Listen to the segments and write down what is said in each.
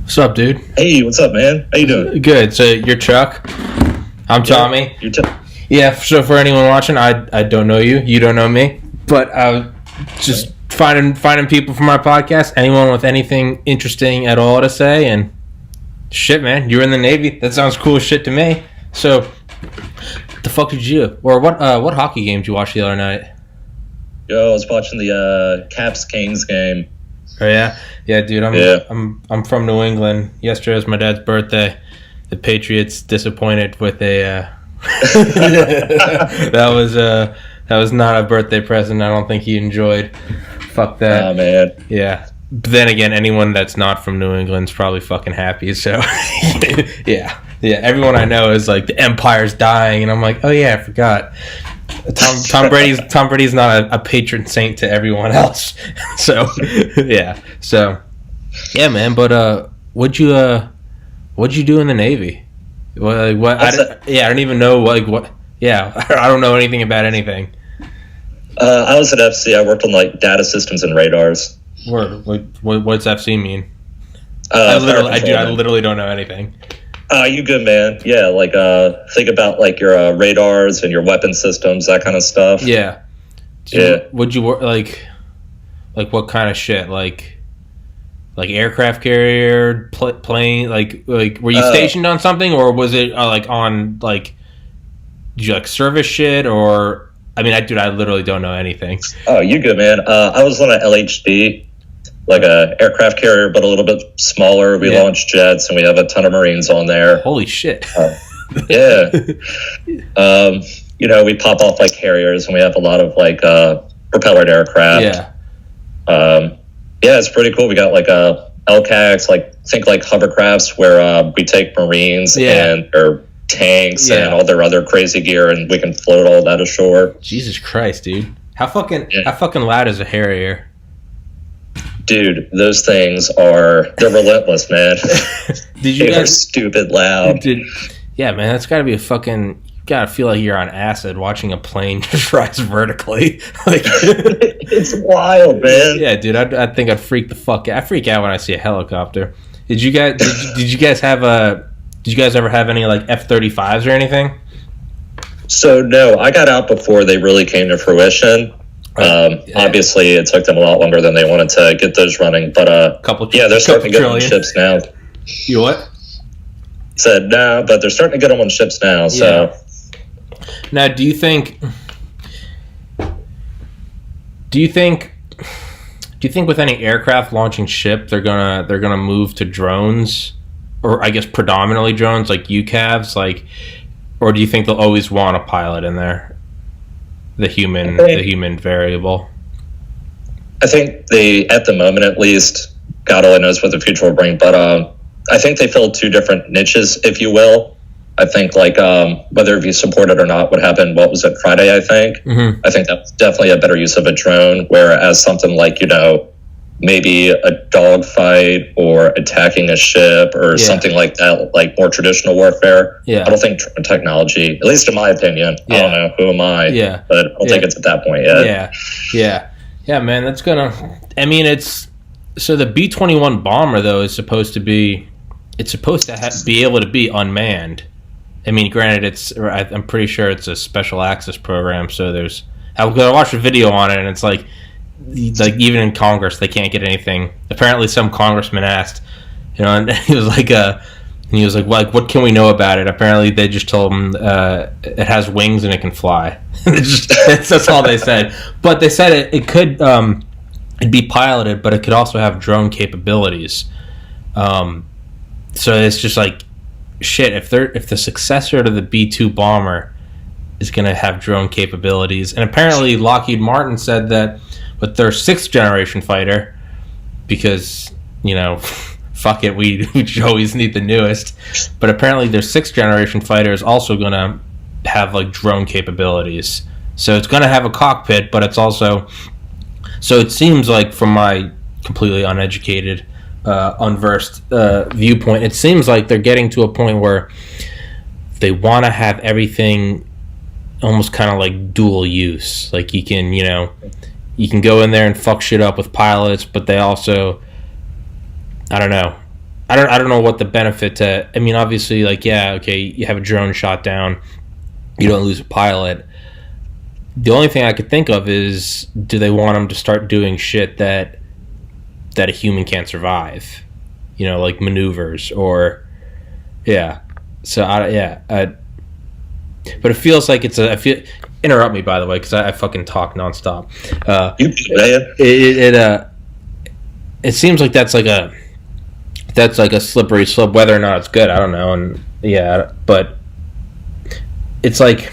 What's up, dude? Hey, what's up, man? How you doing? Good. So you're Chuck. I'm Tommy. Yeah. So for anyone watching, I don't know you. You don't know me. But just finding people for my podcast. Anyone with anything interesting at all to say, and shit, man. You're in the Navy. That sounds cool as shit to me. So, what the fuck did you? Or what hockey game did you watch the other night? Yo, I was watching the Caps Kings game. Oh yeah, dude. I'm from New England. Yesterday was my dad's birthday. The Patriots disappointed with a. that was not a birthday present. I don't think he enjoyed. Fuck that. Oh man. Yeah. But then again, anyone that's not from New England's probably fucking happy. So yeah. Everyone I know is like the Empire's dying, and I'm like, oh yeah, I forgot. Tom Brady's not a patron saint to everyone else. So yeah, man. But what'd you do in the Navy? What? I don't even know what. Yeah, I don't know anything about anything. I was at FC. I worked on like data systems and radars. What's FC mean? I literally don't know anything. You good, man? Yeah, like think about like your radars and your weapon systems, that kind of stuff. Yeah. Would you work like what kind of shit? Like aircraft carrier, plane? Like were you stationed on something, or was it like on like? Did you like service shit, or I mean, I literally don't know anything. Oh, you good, man? I was on an LHD. Like a aircraft carrier, but a little bit smaller. We launch jets, and we have a ton of Marines on there. Holy shit! Yeah. We pop off like Harriers, and we have a lot of like propellered aircraft. Yeah. It's pretty cool. We got like LCACs, think hovercrafts, where we take Marines or tanks and all their other crazy gear, and we can float all that ashore. Jesus Christ, dude! How fucking loud is a Harrier? Dude, those things they're relentless, man. They're stupid loud. Yeah, man, that's gotta be a fucking, you gotta feel like you're on acid watching a plane just rise vertically. Like, it's wild, man. Yeah, dude, I think I'd freak the fuck out. I freak out when I see a helicopter. Did you guys ever have any like F-35s or anything? So no, I got out before they really came to fruition. Obviously, it took them a lot longer than they wanted to get those running, but they're starting to get on ships now. You what? Said no, but they're starting to get them on ships now. So now, do you think with any aircraft launching ship, they're gonna move to drones, or I guess predominantly drones like UCAVs, or do you think they'll always want a pilot in there? The human variable. I think they, at the moment at least, God only knows what the future will bring, but I think they fill two different niches, if you will. I think whether if you support it or not, what happened, what was it, Friday, I think? Mm-hmm. I think that's definitely a better use of a drone, whereas something like, maybe a dogfight or attacking a ship or something like that, like more traditional warfare. Yeah. I don't think drone technology, at least in my opinion, I don't know, who am I? Yeah. But I don't think it's at that point yet. Yeah, man, that's so the B-21 bomber, though, is supposed to be able to be unmanned. I mean, granted, I'm pretty sure it's a special access program, so I watched a video on it, and it's like even in Congress they can't get anything. Apparently some congressman asked, and he was like, what can we know about it? Apparently they just told him it has wings and it can fly. That's all they said. But they said it could it'd be piloted, but it could also have drone capabilities. So it's just like, shit, if the successor to the B-2 bomber is going to have drone capabilities, and apparently Lockheed Martin said that with their 6th generation fighter, because fuck it, we always need the newest, but apparently their 6th generation fighter is also going to have like drone capabilities, so it's going to have a cockpit, but it's also, so it seems like, from my completely uneducated unversed viewpoint, it seems like they're getting to a point where they want to have everything almost kind of like dual use. Like you can, you can go in there and fuck shit up with pilots, but they also, I don't know. I don't know what the benefit to, I mean, obviously, like, yeah, okay, you have a drone shot down, you don't lose a pilot. The only thing I could think of is, do they want them to start doing shit that a human can't survive? Like maneuvers or, yeah. So, but it feels like interrupt me, by the way, because I fucking talk nonstop. It seems like that's like a slippery slope. Whether or not it's good, I don't know. And yeah, but it's like,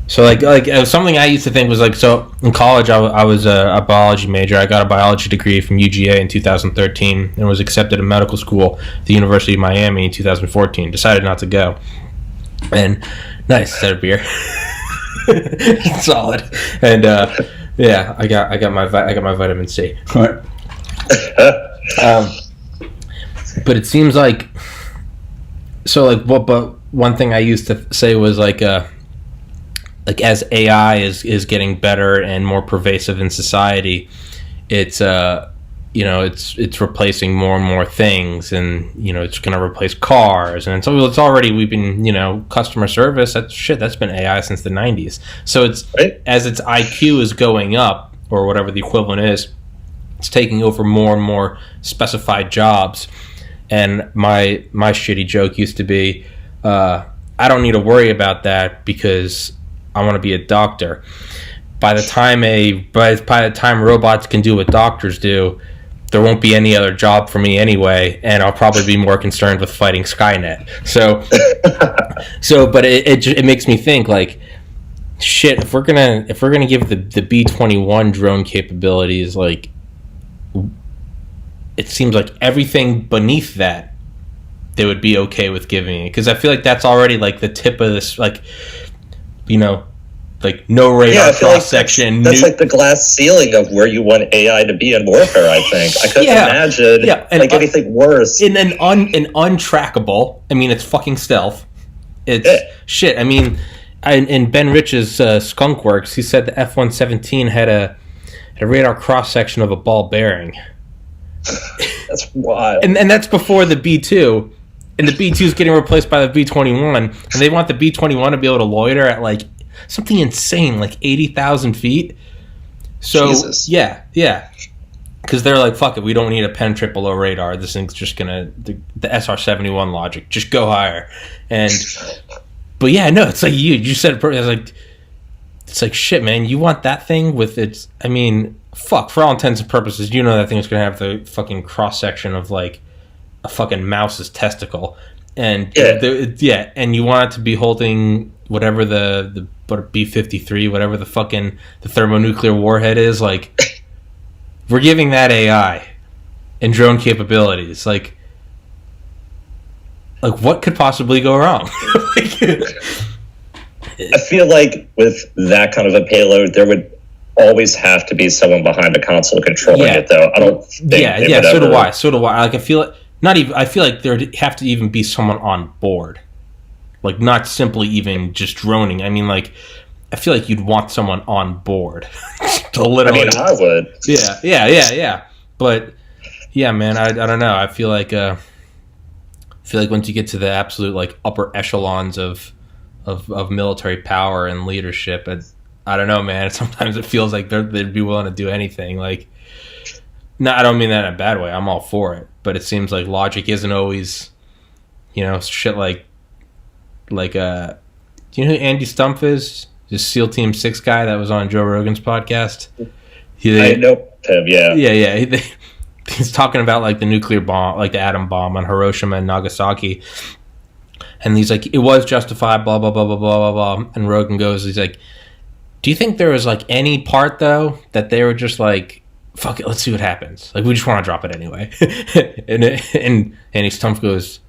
so like something I used to think was like, so in college I was a biology major. I got a biology degree from UGA in 2013 and was accepted to medical school at the University of Miami in 2014. Decided not to go. And nice, set of beer. Solid. And yeah, I got my vitamin C. But it seems like, so like what? But one thing I used to say was like as AI is getting better and more pervasive in society, it's it's replacing more and more things, and it's going to replace cars, and so it's already, we've been customer service, that's been AI since the 90s. So it's right. As its IQ is going up, or whatever the equivalent is, it's taking over more and more specified jobs. And my shitty joke used to be, I don't need to worry about that because I want to be a doctor. By the time robots can do what doctors do, there won't be any other job for me anyway, and I'll probably be more concerned with fighting Skynet. But it makes me think, like, shit, if we're gonna give the B-21 drone capabilities, like, it seems like everything beneath that they would be okay with giving it, because I feel like that's already like the tip of this, like, like no radar cross section. That's like the glass ceiling of where you want AI to be in warfare. I think I couldn't imagine anything worse. In an untrackable. I mean, it's fucking stealth. It's shit. I mean, in Ben Rich's Skunk Works, he said the F-117 had a radar cross section of a ball bearing. That's wild. And that's before the B-2. And the B-2 is getting replaced by the B-21. And they want the B-21 to be able to loiter at, like, something insane, like 80,000 feet. So, Jesus. Yeah. Because they're like, fuck it, we don't need a penetrate below radar. This thing's just going to, the SR-71 logic, just go higher. But yeah, no, it's like you said it, it's like, shit, man, you want that thing with its, I mean, fuck, for all intents and purposes, that thing's going to have the fucking cross-section of, like, a fucking mouse's testicle. And, and you want it to be holding whatever the B-53, whatever the fucking, the thermonuclear warhead is, like, we're giving that AI and drone capabilities. Like what could possibly go wrong? I feel like with that kind of a payload, there would always have to be someone behind a console controlling it, though. I don't think So do I. Like, I feel like there'd have to even be someone on board. Like, not simply even just droning. I mean, like, I feel like you'd want someone on board to literally. I mean, I would. Yeah. But yeah, man, I don't know. I feel like once you get to the absolute, like, upper echelons of military power and leadership, I don't know, man. Sometimes it feels like they'd be willing to do anything. Like, no, I don't mean that in a bad way. I'm all for it, but it seems like logic isn't always, shit like. Do you know who Andy Stumpf is? The SEAL Team 6 guy that was on Joe Rogan's podcast. I know him, yeah. Yeah. He's talking about, like, the nuclear bomb, like the atom bomb on Hiroshima and Nagasaki. And he's like, it was justified, blah, blah, blah, blah, blah, blah, blah. And Rogan goes, he's like, do you think there was, like, any part, though, that they were just like, fuck it, let's see what happens. Like, we just want to drop it anyway. and Andy Stumpf goes,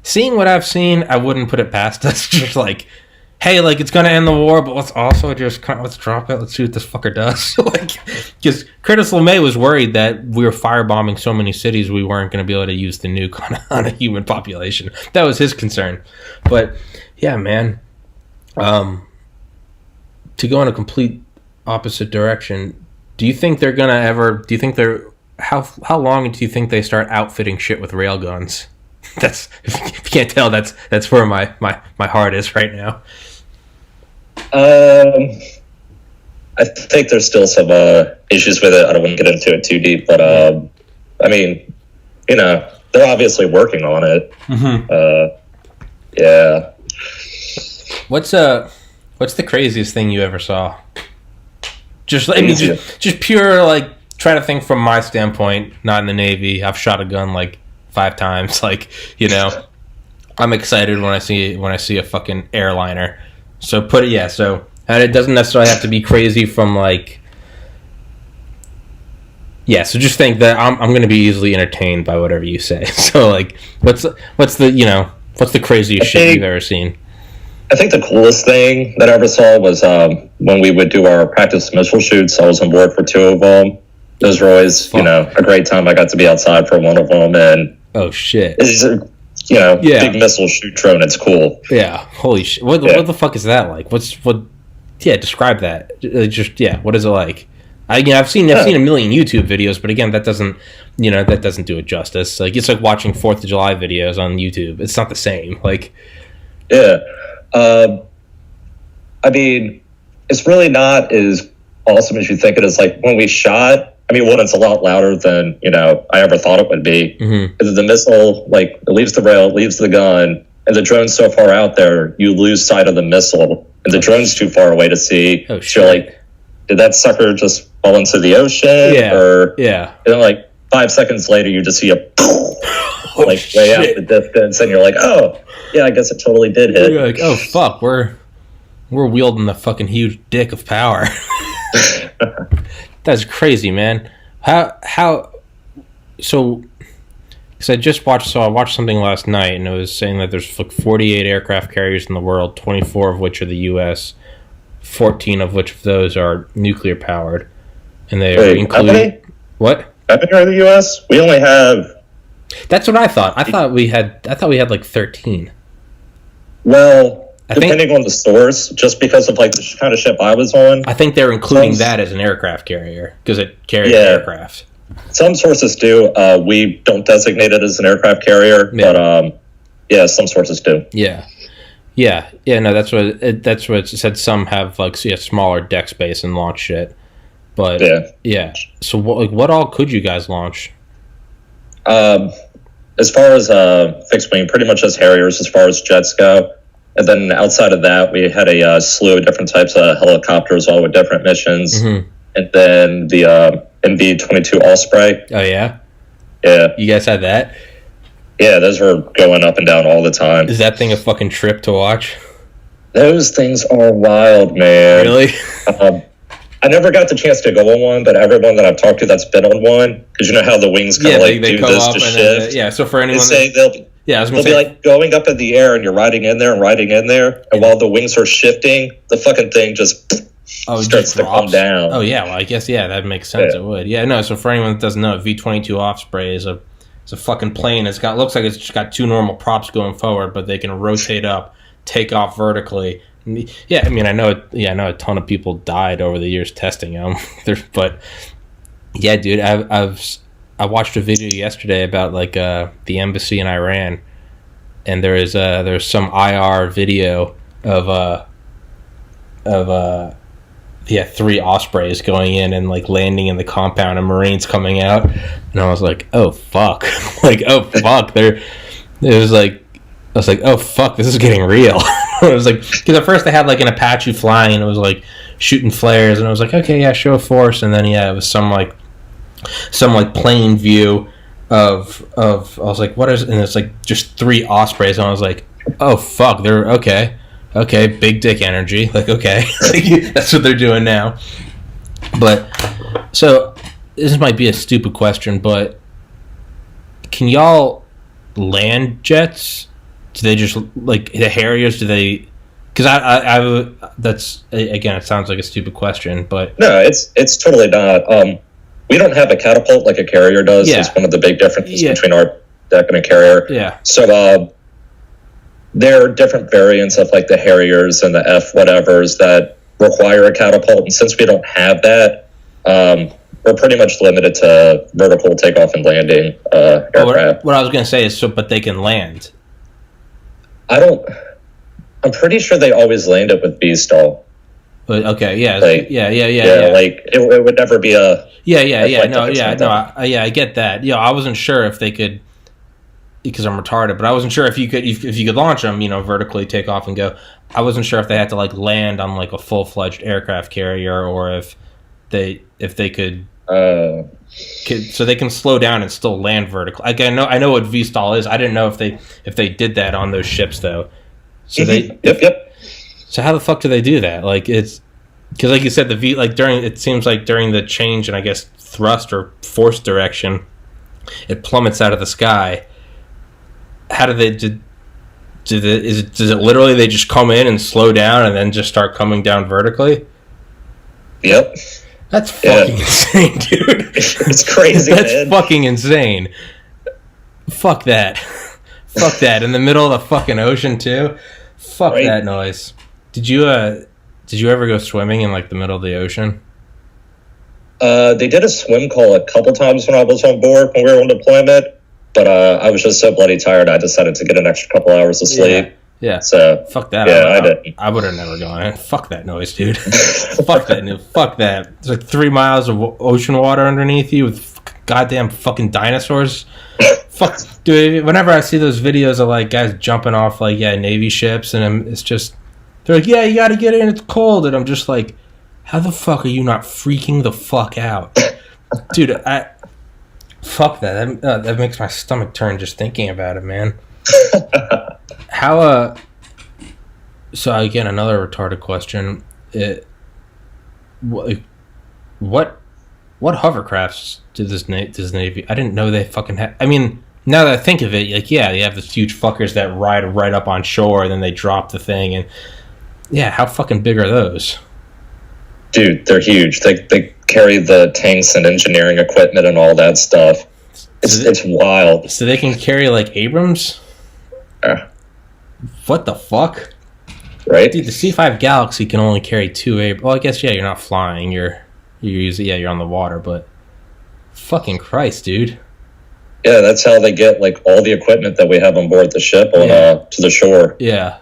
seeing what I've seen, I wouldn't put it past us. Just like, hey, like, it's going to end the war, but let's also just let's drop it. Let's see what this fucker does. Like, because Curtis LeMay was worried that we were firebombing so many cities we weren't going to be able to use the nuke on a human population. That was his concern. But yeah, man, To go in a complete opposite direction, do you think they're gonna ever? Do you think they're how long do you think they start outfitting shit with railguns? That's if you can't tell, that's where my heart is right now. I think there's still some issues with it. I don't want to get into it too deep, but I mean, they're obviously working on it. Mm-hmm. Yeah. What's the craziest thing you ever saw? Just pure, like, trying to think from my standpoint. Not in the Navy. I've shot a gun like 5 times. Like, I'm excited when I see a fucking airliner. So so it doesn't necessarily have to be crazy from like. Yeah, so just think that I'm going to be easily entertained by whatever you say. So like, what's the craziest shit you've ever seen? I think the coolest thing that I ever saw was when we would do our practice missile shoots. I was on board for 2 of them. Those were always, a great time. I got to be outside for one of them, and oh shit, it's big missile shoot drone. It's cool. Yeah, holy shit. What the fuck is that like? Yeah, describe that. What is it like? I've seen a million YouTube videos, but again, that doesn't do it justice. Like, it's like watching 4th of July videos on YouTube. It's not the same. Like, yeah. I mean, it's really not as awesome as you think it is. Like, when we shot, I mean, one, it's a lot louder than, I ever thought it would be. Mm-hmm. The missile, like, it leaves the rail, it leaves the gun, and the drone's so far out there, you lose sight of the missile, and the drone's too far away to see. Oh, so shit. You're like, did that sucker just fall into the ocean? Yeah. Or, yeah. And then, like, 5 seconds later, you just see a way out the distance, and you're like, oh, yeah, I guess it totally did hit. You're like, oh, fuck, we're wielding the fucking huge dick of power. That's crazy, man. So, because I watched something last night, and it was saying that there's like 48 aircraft carriers in the world, 24 of which are the U.S., 14 of which of those are nuclear powered, and they are including what? How many are in the U.S.? We only have. That's what I thought. I thought we had like 13. Well, depending on the source, just because of like the kind of ship I was on. I think they're including that as an aircraft carrier because it carries aircraft. Some sources do. We don't designate it as an aircraft carrier, but some sources do. Yeah. No, that's what it said. Some have like smaller deck space and launch shit, but yeah. So what all could you guys launch? As far as fixed wing, pretty much as Harriers as far as jets go. And then outside of that, we had a slew of different types of helicopters, all with different missions. Mm-hmm. And then the MV-22 Osprey. Oh, yeah? Yeah. You guys had that? Yeah, those were going up and down all the time. Is that thing a fucking trip to watch? Those things are wild, man. Really? I never got the chance to go on one, but everyone that I've talked to that's been on one, because you know how the wings kind of they do go this up to and shift. so for anyone they'll be like going up in the air, and you're riding in there, and while the wings are shifting, the fucking thing just starts to come down. Oh yeah, well I guess that makes sense. It would. Yeah, no. So for anyone that doesn't know, V-22 Osprey is a fucking plane. Looks like it's just got 2 normal props going forward, but they can rotate up, take off vertically. Yeah, I mean, I know a ton of people died over the years testing them. But yeah, dude, I watched a video yesterday about like the embassy in Iran, and there's some IR video of 3 Ospreys going in and like landing in the compound and Marines coming out, and I was like, oh fuck, I was like, oh fuck, this is getting real. It was like, because at first they had like an Apache flying and it was like shooting flares, and I was like, okay, yeah, show of force, and then it was some plane view of I was like, what is it? And it's like just 3 Ospreys, and I was like, oh fuck, they're okay, big dick energy, like okay, that's what they're doing now. But so this might be a stupid question, but can y'all land jets? Do they just like the Harriers? Do they? Because I that's again, it sounds like a stupid question, but no, it's totally not. We don't have a catapult like a carrier does. Yeah. It's one of the big differences between our deck and a carrier. Yeah. So there are different variants of like the Harriers and the F whatevers that require a catapult, and since we don't have that, we're pretty much limited to vertical takeoff and landing aircraft. What I was going to say is, but they can land. I'm pretty sure they always land it with V-stall. Okay, yeah, like, yeah. Like it would never be a I get that. Yeah, I wasn't sure if they could, because I'm retarded, but I wasn't sure if you could launch them, vertically take off and go. I wasn't sure if they had to like land on like a full-fledged aircraft carrier, or if they could. So they can slow down and still land vertically. Like I know what V-stall is. I didn't know if they did that on those ships though. So Yep. So how the fuck do they do that? Like it's because like you said, it seems like during the change in I guess thrust or force direction, it plummets out of the sky. How do they does it literally they just come in and slow down and then just start coming down vertically? Yep. That's fucking insane, dude. It's crazy. That's man. fucking insane. Fuck that. Fuck that. In the middle of the fucking ocean too. Fuck right. That noise. Did you ever go swimming in like the middle of the ocean? They did a swim call a couple times when I was on board when we were on deployment, but I was just so bloody tired I decided to get an extra couple hours of sleep. Yeah. So fuck that. Yeah, I didn't. I would have never gone in. Fuck that noise, dude. Fuck that. Fuck that. It's like 3 miles of ocean water underneath you with goddamn fucking dinosaurs. Fuck, dude. Whenever I see those videos of like guys jumping off like Navy ships, and it's just they're like, yeah, you got to get in. It's cold, and I'm just like, how the fuck are you not freaking the fuck out, dude? Fuck that. That makes my stomach turn just thinking about it, man. How so again, another retarded question. What hovercrafts does the Navy? I didn't know they fucking had. I mean, now that I think of it, like, yeah, they have these huge fuckers that ride right up on shore, and then they drop the thing, and yeah, how fucking big are those? Dude, they're huge. They carry the tanks and engineering equipment and all that stuff. It's wild. So they can carry like Abrams? What the fuck? Right? Dude, the C5 Galaxy can only carry 2 Abrams. Well, I guess, yeah, you're not flying. You're usually, yeah, you're on the water, but fucking Christ, dude. Yeah, that's how they get like all the equipment that we have on board the ship on to the shore. Yeah.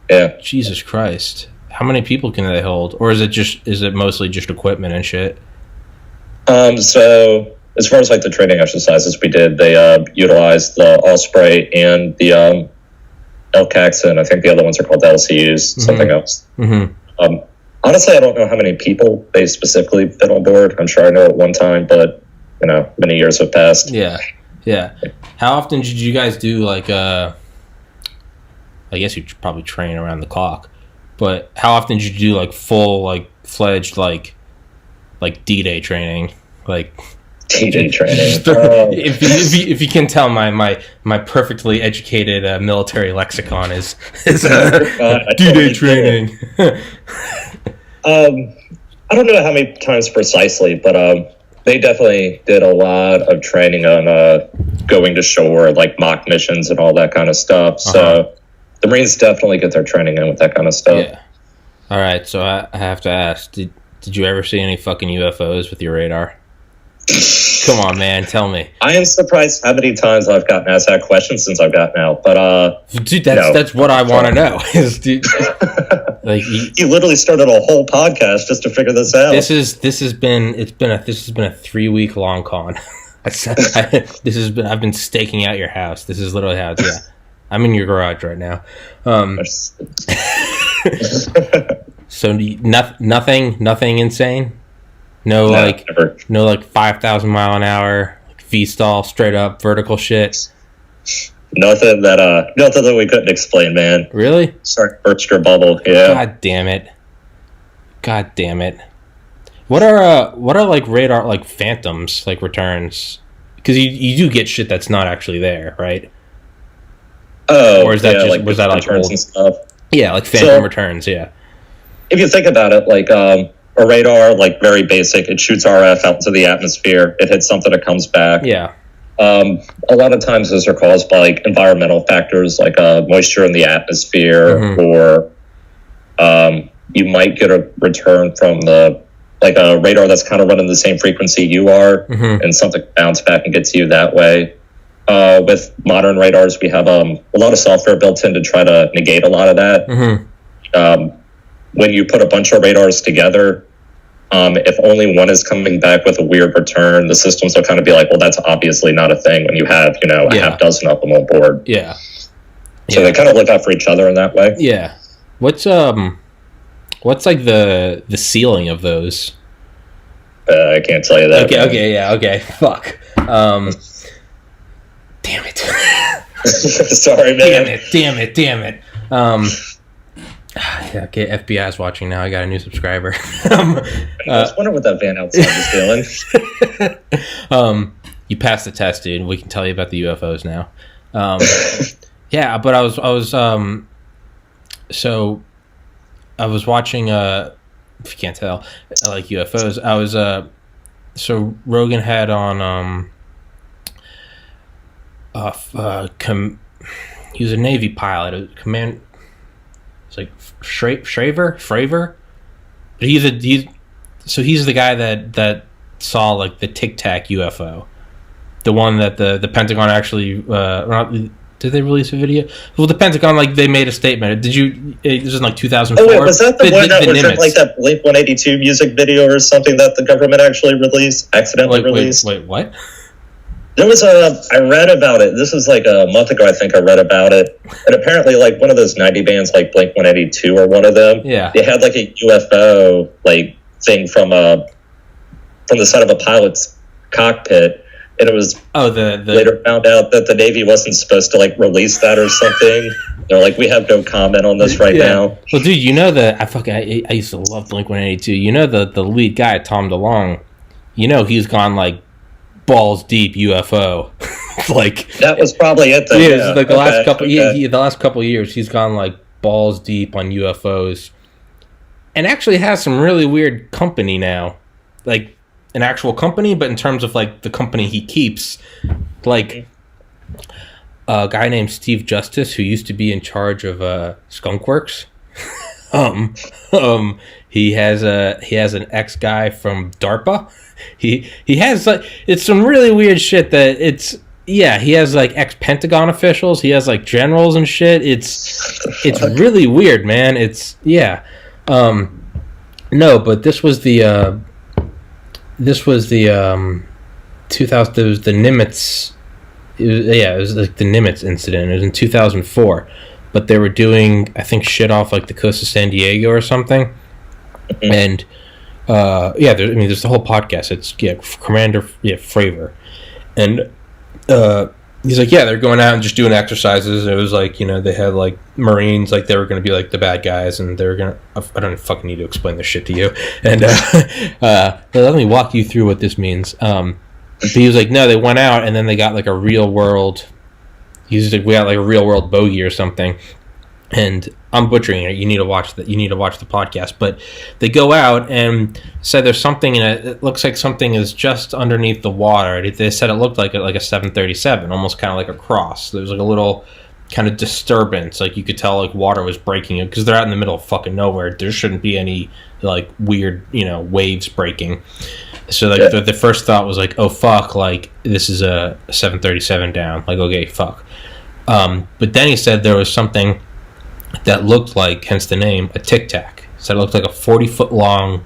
Yeah. Jesus Christ. How many people can they hold? Or is it mostly just equipment and shit? So as far as like the training exercises we did, they utilized the Osprey and the LCACs, and I think the other ones are called LCUs, something else. Mm-hmm. Honestly, I don't know how many people they specifically fit on board. I'm sure I know at one time, but many years have passed. Yeah. How often did you guys do like I guess you probably train around the clock, but how often did you do like full like fledged like D-Day training? Like D-Day training. If you can tell, my perfectly educated military lexicon is D-Day training. I don't know how many times precisely, but they definitely did a lot of training on going to shore, like mock missions and all that kind of stuff. So the Marines definitely get their training in with that kind of stuff. Yeah. All right, so I have to ask, did you ever see any fucking UFOs with your radar? Come on, man, tell me. I am surprised how many times I've gotten asked that question since I've gotten out. But dude, that's what I want to know. Is dude, like you literally started a whole podcast just to figure this out. This has been a 3-week long con. I've been staking out your house. This is literally how it's. Yeah, I'm in your garage right now. So nothing insane. No, never. No, like 5,000 mile an hour V-stall, straight up vertical shit. Nothing that we couldn't explain, man. Really? Sorry, burst your bubble. Yeah. God damn it. What are like radar like phantoms like returns? Because you do get shit that's not actually there, right? Oh, or is that like old and stuff? Yeah, like phantom returns. Yeah. If you think about it, like a radar, like very basic, it shoots RF out into the atmosphere. It hits something, it comes back. Yeah. A lot of times those are caused by like environmental factors like moisture in the atmosphere, or you might get a return from a radar that's kind of running the same frequency you are, and something bounce back and gets you that way. With modern radars, we have a lot of software built in to try to negate a lot of that. When you put a bunch of radars together, if only one is coming back with a weird return, the systems will kind of be like, well, that's obviously not a thing when you have, a half dozen of them on board. Yeah. So they kind of look out for each other in that way. Yeah. What's like the ceiling of those? I can't tell you that. Okay. Fuck. Damn it. Sorry, man. Damn it. Yeah, okay, FBI's watching now. I got a new subscriber. I was wondering what that van outside was doing. You passed the test, dude. We can tell you about the UFOs now. Yeah, but I was so I was watching if you can't tell, I like UFOs. I was so Rogan had on he was a Navy pilot, it's like Fravor. He's the guy that saw like the Tic Tac UFO, the one that the Pentagon actually did they release a video? Well, the Pentagon, like, they made a statement. Did you? This was in like 2004. Oh wait, was that the one that was in like that Blink 182 music video or something that the government actually accidentally released? Wait, what? There was I read about it. This was like a month ago, I think I read about it. And apparently, like, one of those 90 bands, like Blink 182 or one of them, they had like a UFO like thing from the side of a pilot's cockpit. And it was later found out that the Navy wasn't supposed to like release that or something. They're like, we have no comment on this right now. Well, dude, you know I used to love Blink 182. You know the lead guy, Tom DeLonge. You know he's gone like balls deep UFO. Like that was probably it. Then, yeah, like the last couple years, he's gone like balls deep on UFOs, and actually has some really weird company now, like an actual company, but in terms of like the company he keeps, like a guy named Steve Justice, who used to be in charge of Skunkworks. He has an ex guy from DARPA. He has like, it's some really weird shit that he has like ex Pentagon officials. He has like generals and shit. It's really weird, man. No, but this was the 2000. It was the Nimitz. It was like the Nimitz incident. It was in 2004, but they were doing, I think, shit off like the coast of San Diego or something, and there's the whole podcast. It's Commander Fravor, and he's like, they're going out and just doing exercises. It was like, they had like Marines, like they were going to be like the bad guys, and they were going to, I don't fucking need to explain this shit to you. And let me walk you through what this means. But he was like, no, they went out and then they got like a real world, we got like a real world bogey or something. And I'm butchering it. You need to watch the podcast. But they go out and said there's something in it. It looks like something is just underneath the water. They said it looked like a 737, almost kind of like a cross. There was like a little kind of disturbance, like you could tell like water was breaking it, because they're out in the middle of fucking nowhere. There shouldn't be any like weird waves breaking. So like the first thought was like, oh fuck, like this is a 737 down. Like, okay, fuck. But then he said there was something that looked like, hence the name, a Tic Tac. So it looked like a 40-foot long,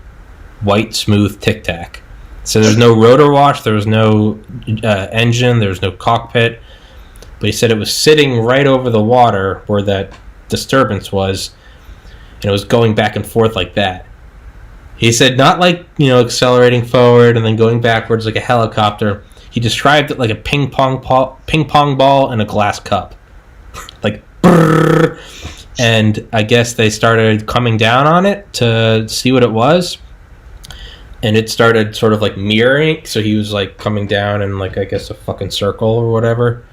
white, smooth Tic Tac. So there's no rotor wash, there was no engine, there was no cockpit. But he said it was sitting right over the water where that disturbance was, and it was going back and forth like that. He said not like, accelerating forward and then going backwards like a helicopter. He described it like a ping pong ball in a glass cup. Like, brrr. And I guess they started coming down on it to see what it was. And it started sort of like mirroring. So he was like coming down in like, I guess, a fucking circle or whatever.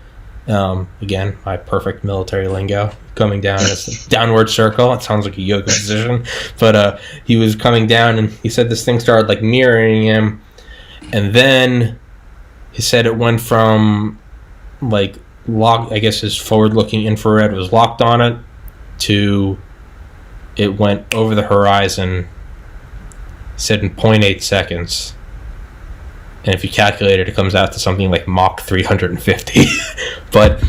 Again, my perfect military lingo. Coming down as a downward circle. It sounds like a yoga position. But he was coming down and he said this thing started like mirroring him. And then He said it went from like lock. I guess his forward-looking infrared was locked on it to it went over the horizon. He said in 0.8 seconds. And if you calculate it, it comes out to something like Mach 350. But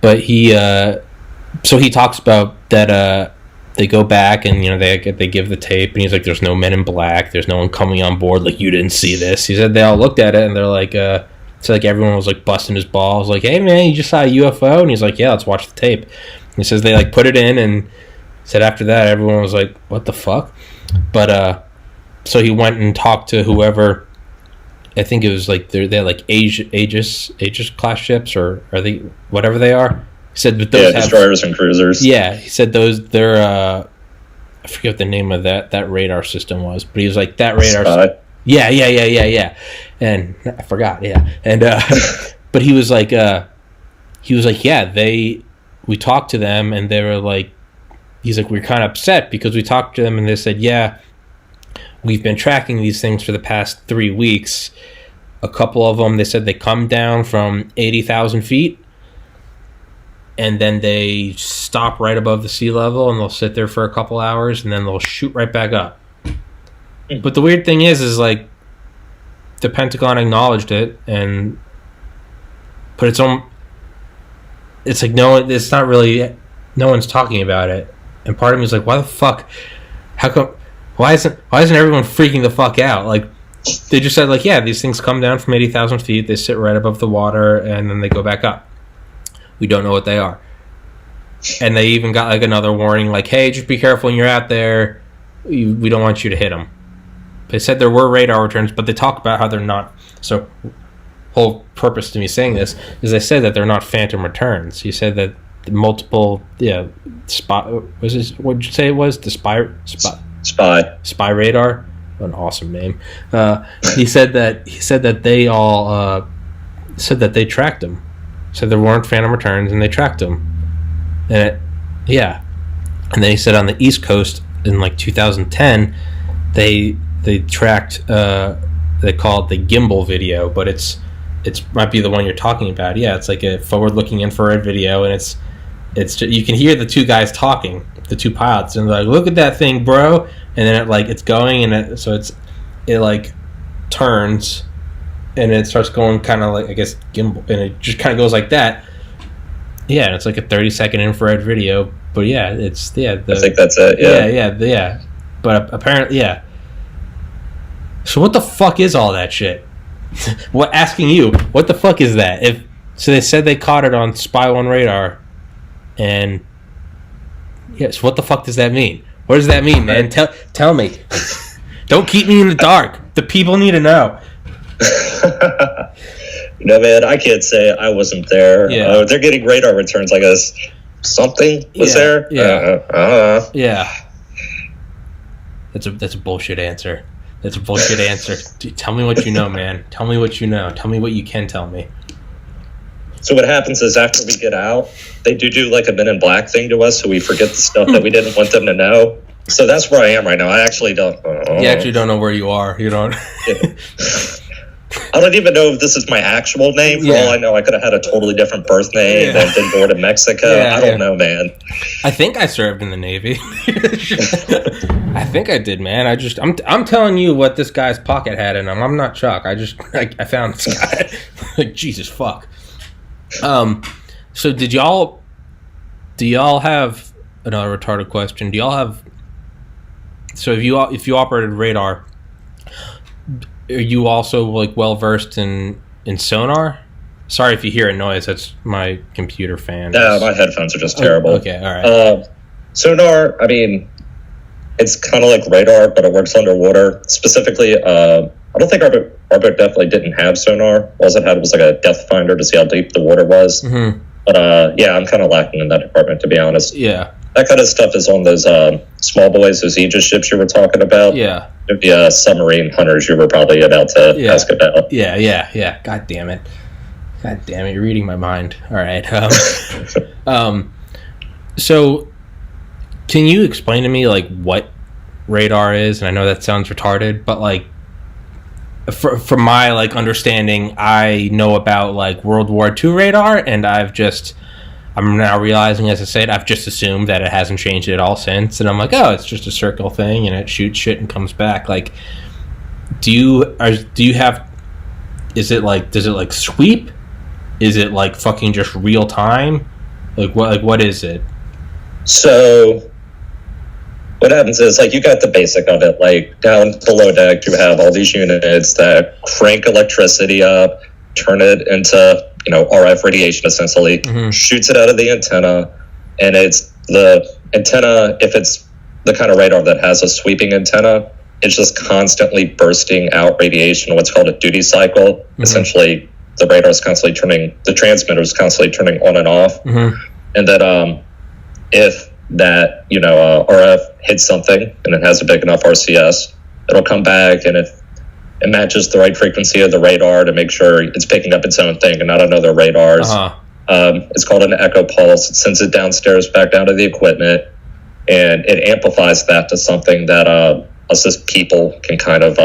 but he talks about that. They go back and they give the tape, and he's like, "There's no men in black. There's no one coming on board. Like, you didn't see this." He said they all looked at it and they're like, so like everyone was like busting his balls, like, "Hey man, you just saw a UFO?" And he's like, "Yeah, let's watch the tape." And he says they like put it in, and said after that everyone was like, "What the fuck?" But so he went and talked to whoever. I think it was like they're like Aegis class ships, or are they whatever they are. He said that those have destroyers and cruisers. Yeah, he said they're I forget what the name of that radar system was, but he was like that radar. Spy. Yeah. And I forgot. Yeah, and but he was like we talked to them and they were like, he's like, we're kind of upset because we talked to them and they said, yeah, we've been tracking these things for the past 3 weeks. A couple of them, they said they come down from 80,000 feet and then they stop right above the sea level and they'll sit there for a couple hours and then they'll shoot right back up. But the weird thing is like the Pentagon acknowledged it and put its own. It's like it's not really. No one's talking about it, and part of me is like, why the fuck? How come? Why isn't everyone freaking the fuck out? Like, they just said like, yeah, these things come down from 80,000 feet, they sit right above the water, and then they go back up. We don't know what they are, and they even got like another warning, like, hey, just be careful when you're out there. We don't want you to hit them. They said there were radar returns, but they talk about how they're not. So, whole purpose to me saying this is they said that they're not phantom returns. He said that the multiple, spy. Was this, what did you say it was? The spy radar. What an awesome name. He said that they all said that they tracked them. Said there weren't phantom returns, and they tracked them. And and then he said on the East Coast in like 2010, they tracked. They call it the gimbal video, but it's might be the one you're talking about. Yeah, it's like a forward-looking infrared video, and it's you can hear the two guys talking, the two pilots, and they're like, "Look at that thing, bro!" And then it's going, and it like turns, and it starts going kind of like, I guess, gimbal, and it just kind of goes like that. Yeah, and it's like a 30-second infrared video, but yeah, I think that's it. Yeah. But apparently, yeah. So what the fuck is all that shit? Asking you, what the fuck is that? So they said they caught it on Spy 1 radar, and yes, what the fuck does that mean? What does that mean, man? Tell me. Don't keep me in the dark. The people need to know. No, man, I can't say I wasn't there. Yeah. They're getting radar returns, I guess. Something was there. Yeah. Yeah. That's a bullshit answer. That's a bullshit answer. Dude, tell me what you know, man. Tell me what you know. Tell me what you can tell me. So what happens is after we get out, they do like a Men in Black thing to us, so we forget the stuff that we didn't want them to know. So that's where I am right now. I actually don't. You actually don't know where you are. You don't. I don't even know if this is my actual name. For all I know, I could have had a totally different birth name and been born in Mexico. I don't know, man. I think I served in the Navy. I think I did, man. I'm telling you what this guy's pocket had in him. I'm not Chuck. I found this guy. Like, Jesus fuck. So do y'all have another retarded question? Do y'all have? So if you operated radar, are you also like well versed in sonar? Sorry if you hear a noise. That's my computer fan. Yeah, my headphones are just terrible. Okay, all right. Sonar, I mean, it's kind of like radar, but it works underwater. Specifically, I don't think Orbit definitely didn't have sonar. All it had was like a depth finder to see how deep the water was. Mm-hmm. But I'm kind of lacking in that department, to be honest. Yeah. That kind of stuff is on those small boys, those Aegis ships you were talking about. Yeah. The submarine hunters you were probably about to ask about. Yeah. God damn it. You're reading my mind. All right. So can you explain to me like what radar is? And I know that sounds retarded, but like from my like understanding, I know about like World War II radar, and I'm now realizing, as I said, I've just assumed that it hasn't changed at all since, and I'm like, oh, it's just a circle thing, and it shoots shit and comes back. Like, do you have? Is it like, does it like sweep? Is it like fucking just real time? Like what is it? So what happens is, like, you got the basic of it. Like, down below deck, you have all these units that crank electricity up, turn it into, RF radiation, essentially, shoots it out of the antenna, and it's the antenna, if it's the kind of radar that has a sweeping antenna, it's just constantly bursting out radiation, what's called a duty cycle. Essentially, the radar is constantly turning, the transmitter is constantly turning on and off. And that if that, RF hits something and it has a big enough RCS, it'll come back, and if it matches the right frequency of the radar to make sure it's picking up its own thing and not another radar's. It's called an echo pulse. It sends it downstairs back down to the equipment, and it amplifies that to something that us as people can kind of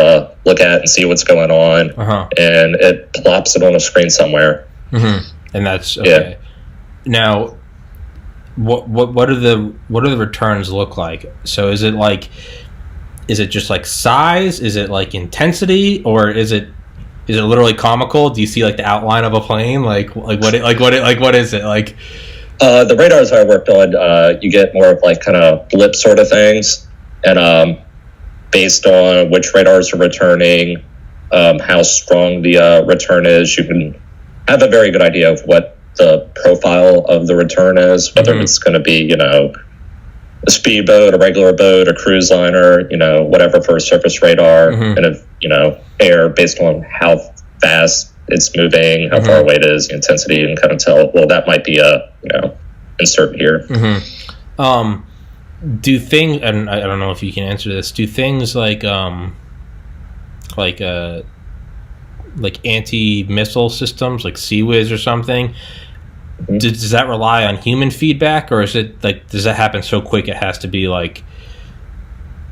look at and see what's going on, and it plops it on a screen somewhere. And that's okay. Yeah. Now, what do the returns look like? So is it just like size? Is it like intensity, or is it literally comical? Do you see like the outline of a plane? What is it like? The radars I worked on, you get more of like kind of blip sort of things, and based on which radars are returning, how strong the return is, you can have a very good idea of what the profile of the return is, whether it's going to be, a speedboat, a regular boat, a cruise liner, whatever for a surface radar, and if, air based on how fast it's moving, how far away it is, the intensity, and kind of tell, well, that might be a, insert here. Do things, and I don't know if you can answer this, do things like anti-missile systems, like CWIS or something, does that rely on human feedback, or is it like, does that happen so quick it has to be like,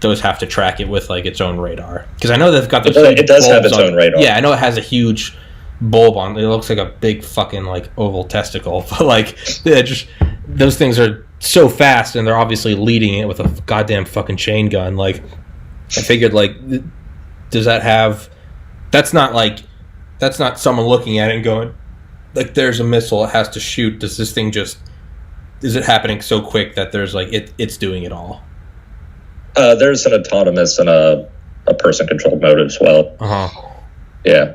those have to track it with like its own radar? Because I know they've got those. It does have its own radar. Yeah, I know it has a huge bulb on it. It looks like a big fucking like oval testicle, but like just those things are so fast, and they're obviously leading it with a goddamn fucking chain gun. Like, I figured, like, does that have? That's not someone looking at it and going, like, there's a missile, it has to shoot. Does this thing just, is it happening so quick that there's like it's doing it all? There's an autonomous and a person controlled mode as well. Yeah.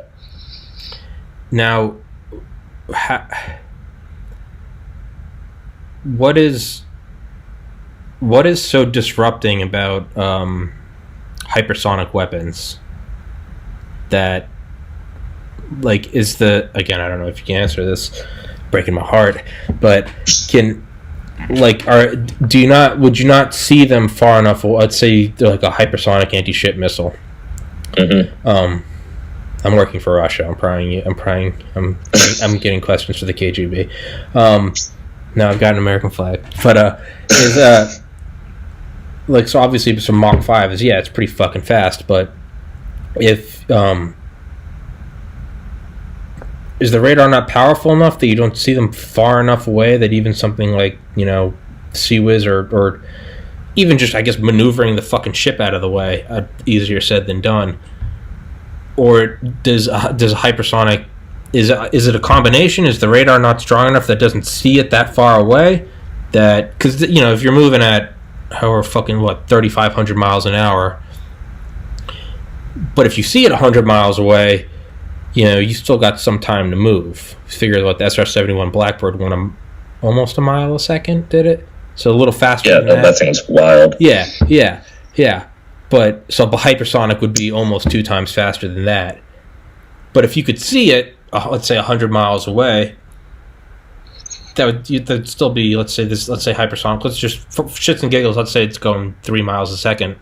Now, what is so disrupting about hypersonic weapons that, like, is the, again, I don't know if you can answer this, breaking my heart, but would you not see them far enough? Let's say they're like a hypersonic anti-ship missile. I'm working for Russia. I'm getting questions for the KGB. Now I've got an American flag, but so obviously some Mach 5 is, it's pretty fucking fast, but if is the radar not powerful enough that you don't see them far enough away that even something like, CWIS or even just, I guess, maneuvering the fucking ship out of the way, easier said than done? Or does a hypersonic, is it a combination? Is the radar not strong enough that doesn't see it that far away? That, because, if you're moving at however fucking 3,500 miles an hour, but if you see it 100 miles away, you still got some time to move. Figure what the SR-71 Blackbird went almost a mile a second, did it? So a little faster. Yeah, that thing's wild. Yeah. But so a hypersonic would be almost 2 times faster than that. But if you could see it, let's say 100 miles away, that'd still be, let's say hypersonic. Let's just, for shits and giggles, let's say it's going 3 miles a second.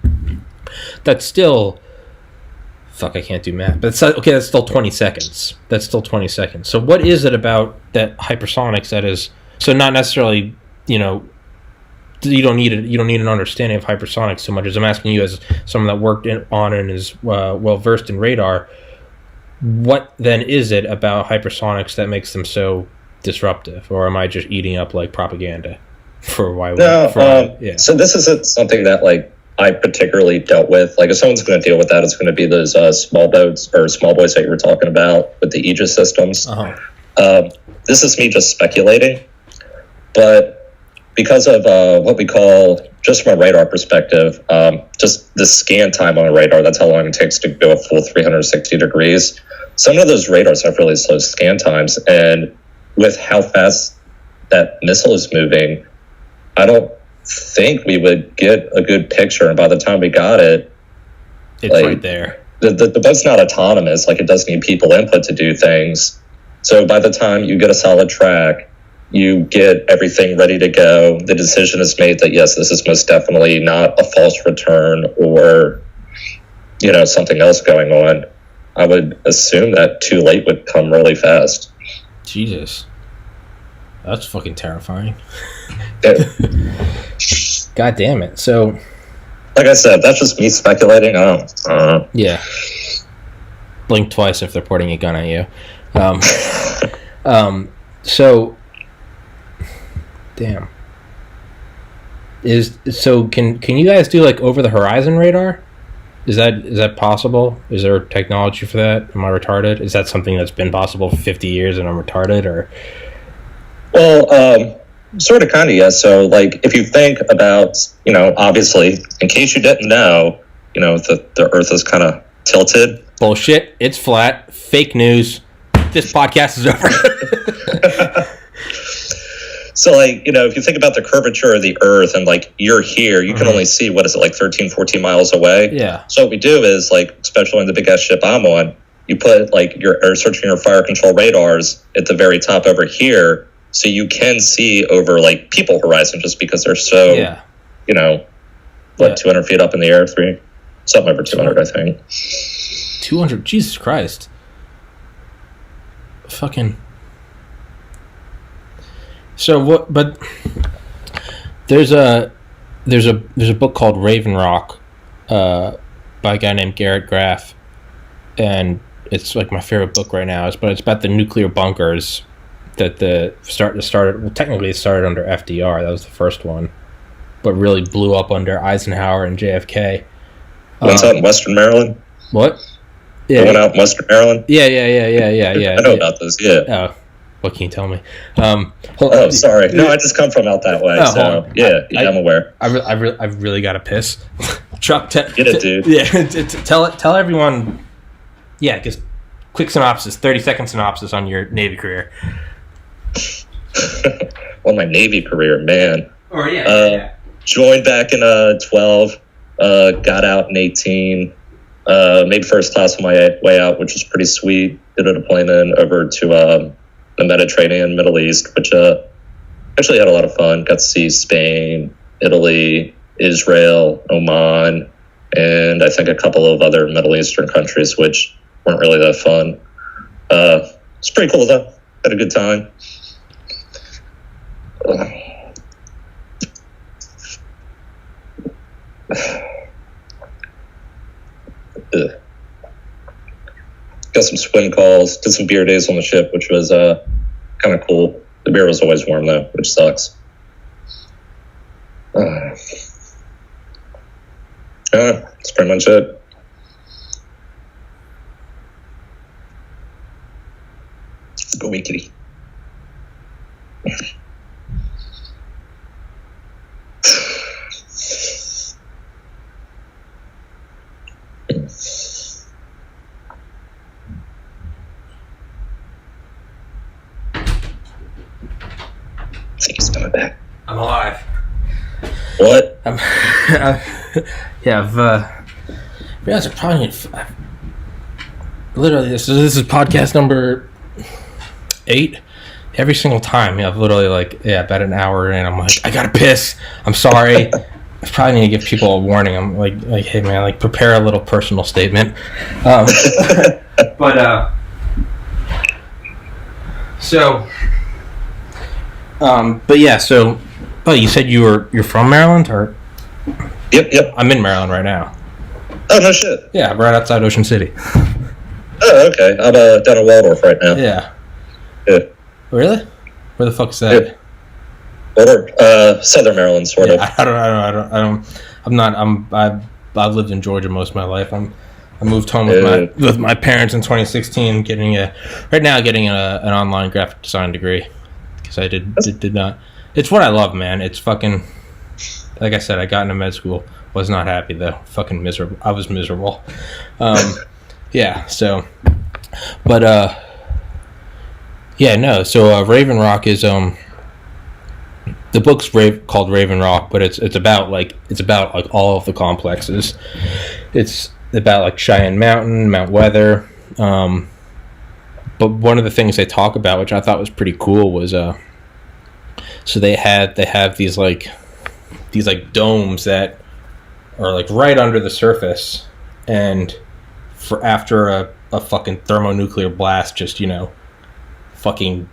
That's still, fuck, I can't do math. But that's still 20 seconds. So what is it about that hypersonics that is, so not necessarily, you don't need an understanding of hypersonics so much as I'm asking you as someone that worked on and is well versed in radar. what then is it about hypersonics that makes them so disruptive, or am I just eating up like propaganda for why? No, so this isn't something that like I particularly dealt with. Like if someone's going to deal with that, it's going to be those small boats or small boys that you were talking about with the Aegis systems. This is me just speculating, but because of what we call, just from a radar perspective, just the scan time on a radar, that's how long it takes to go a full 360 degrees. Some of those radars have really slow scan times, and with how fast that missile is moving, I don't think we would get a good picture. And by the time we got it, it's like, right there. The boat's not autonomous. Like, it does need people input to do things. So by the time you get a solid track, you get everything ready to go. The decision is made that, yes, this is most definitely not a false return or, you know, something else going on. I would assume that too late would come really fast. Jesus. That's fucking terrifying. Yeah. God damn it. So, like I said, that's just me speculating. Yeah. Blink twice if they're pointing a gun at you. So, damn. Can you guys do like over the horizon radar? Is that possible? Is there technology for that? Am I retarded? Is that something that's been possible for 50 years and I'm retarded, or? Well, sort of, kind of, yes. So, like, if you think about, you know, obviously, in case you didn't know, you know, the Earth is kind of tilted. Bullshit. It's flat. Fake news. This podcast is over. So, like, you know, if you think about the curvature of the Earth and, like, you're here, you can only see, what is it, like 13, 14 miles away? Yeah. So what we do is, like, especially in the big-ass ship I'm on, you put, like, your air search and your fire control radars at the very top over here, so you can see over, like, people horizon just because they're so, you know, 200 feet up in the air, something over 200, I think. 200? Jesus Christ. Fucking... So what? But there's a book called Raven Rock by a guy named Garrett Graff, and it's like my favorite book right now. But it's about the nuclear bunkers that started. Well, technically it started under FDR. That was the first one, but really blew up under Eisenhower and JFK. One's out in Western Maryland. What? Yeah, the one out in Western Maryland. Yeah. I know about those. Yeah. Oh. What can you tell me? Sorry. No, I just come from out that way. I'm aware. I really got to piss. Chuck, get it, dude. Yeah, tell everyone. Yeah, just quick synopsis, 30-second synopsis on your Navy career. Well, my Navy career, man. Joined back in 12. Got out in 18. Made first class on my way out, which was pretty sweet. Did a deployment over to the Mediterranean, Middle East, which actually had a lot of fun. Got to see Spain, Italy, Israel, Oman, and I think a couple of other Middle Eastern countries, which weren't really that fun. It's pretty cool, though. Had a good time. Got some swim calls, did some beer days on the ship, which was kind of cool. The beer was always warm, though, which sucks. That's pretty much it. Go away, kitty. He's coming back. I'm alive. What? I've realized I probably need... Literally, this is podcast number 8. Every single time, I've literally about an hour in, I'm like, I gotta piss. I'm sorry. I probably need to give people a warning. I'm like, hey man, prepare a little personal statement. But yeah. So, you said you're from Maryland, or? Yep. I'm in Maryland right now. Oh no shit. Yeah, right outside Ocean City. Oh, okay. I'm down in Waldorf right now. Yeah. Yeah. Really? Where the fuck is that? Yeah. Waldorf, Southern Maryland, sort of. I've lived in Georgia most of my life. I moved home with my parents in 2016, getting an online graphic design degree because I did not. It's what I love, man. It's fucking, like I said, I got into med school. Was not happy though. Fucking miserable. I was miserable. Yeah. So, but yeah, no. So Raven Rock is the book's called Raven Rock, but it's about all of the complexes. It's about like Cheyenne Mountain, Mount Weather. But one of the things they talk about, which I thought was pretty cool, was so they have these domes that are like right under the surface, and for after a fucking thermonuclear blast, just fucking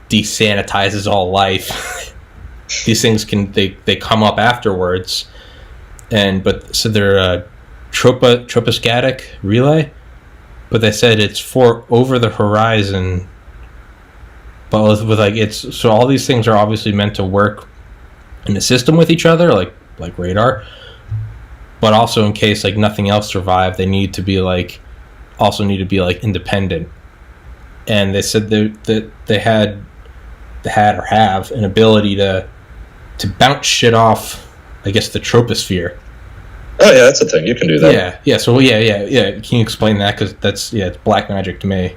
desanitizes all life. These things they come up afterwards, so they're troposcatic relay, but they said it's for over the horizon. But with so all these things are obviously meant to work in a system with each other, like radar, but also in case like nothing else survived, they need to be independent. And they said that they had or have an ability to bounce shit off, I guess, the troposphere. Oh yeah, that's a thing. You can do that. Yeah. So yeah. Can you explain that? Because it's black magic to me.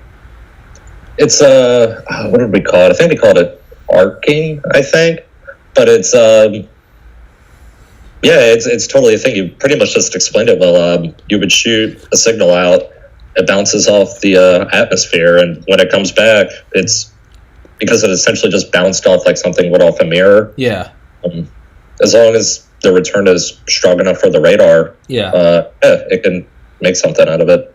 It's what did we call it? I think we called it arcing. I think, but it's it's totally a thing. You pretty much just explained it well. You would shoot a signal out, it bounces off the atmosphere, and when it comes back, it's because it essentially just bounced off like something would off a mirror. Yeah. As long as the return is strong enough for the radar, it can make something out of it.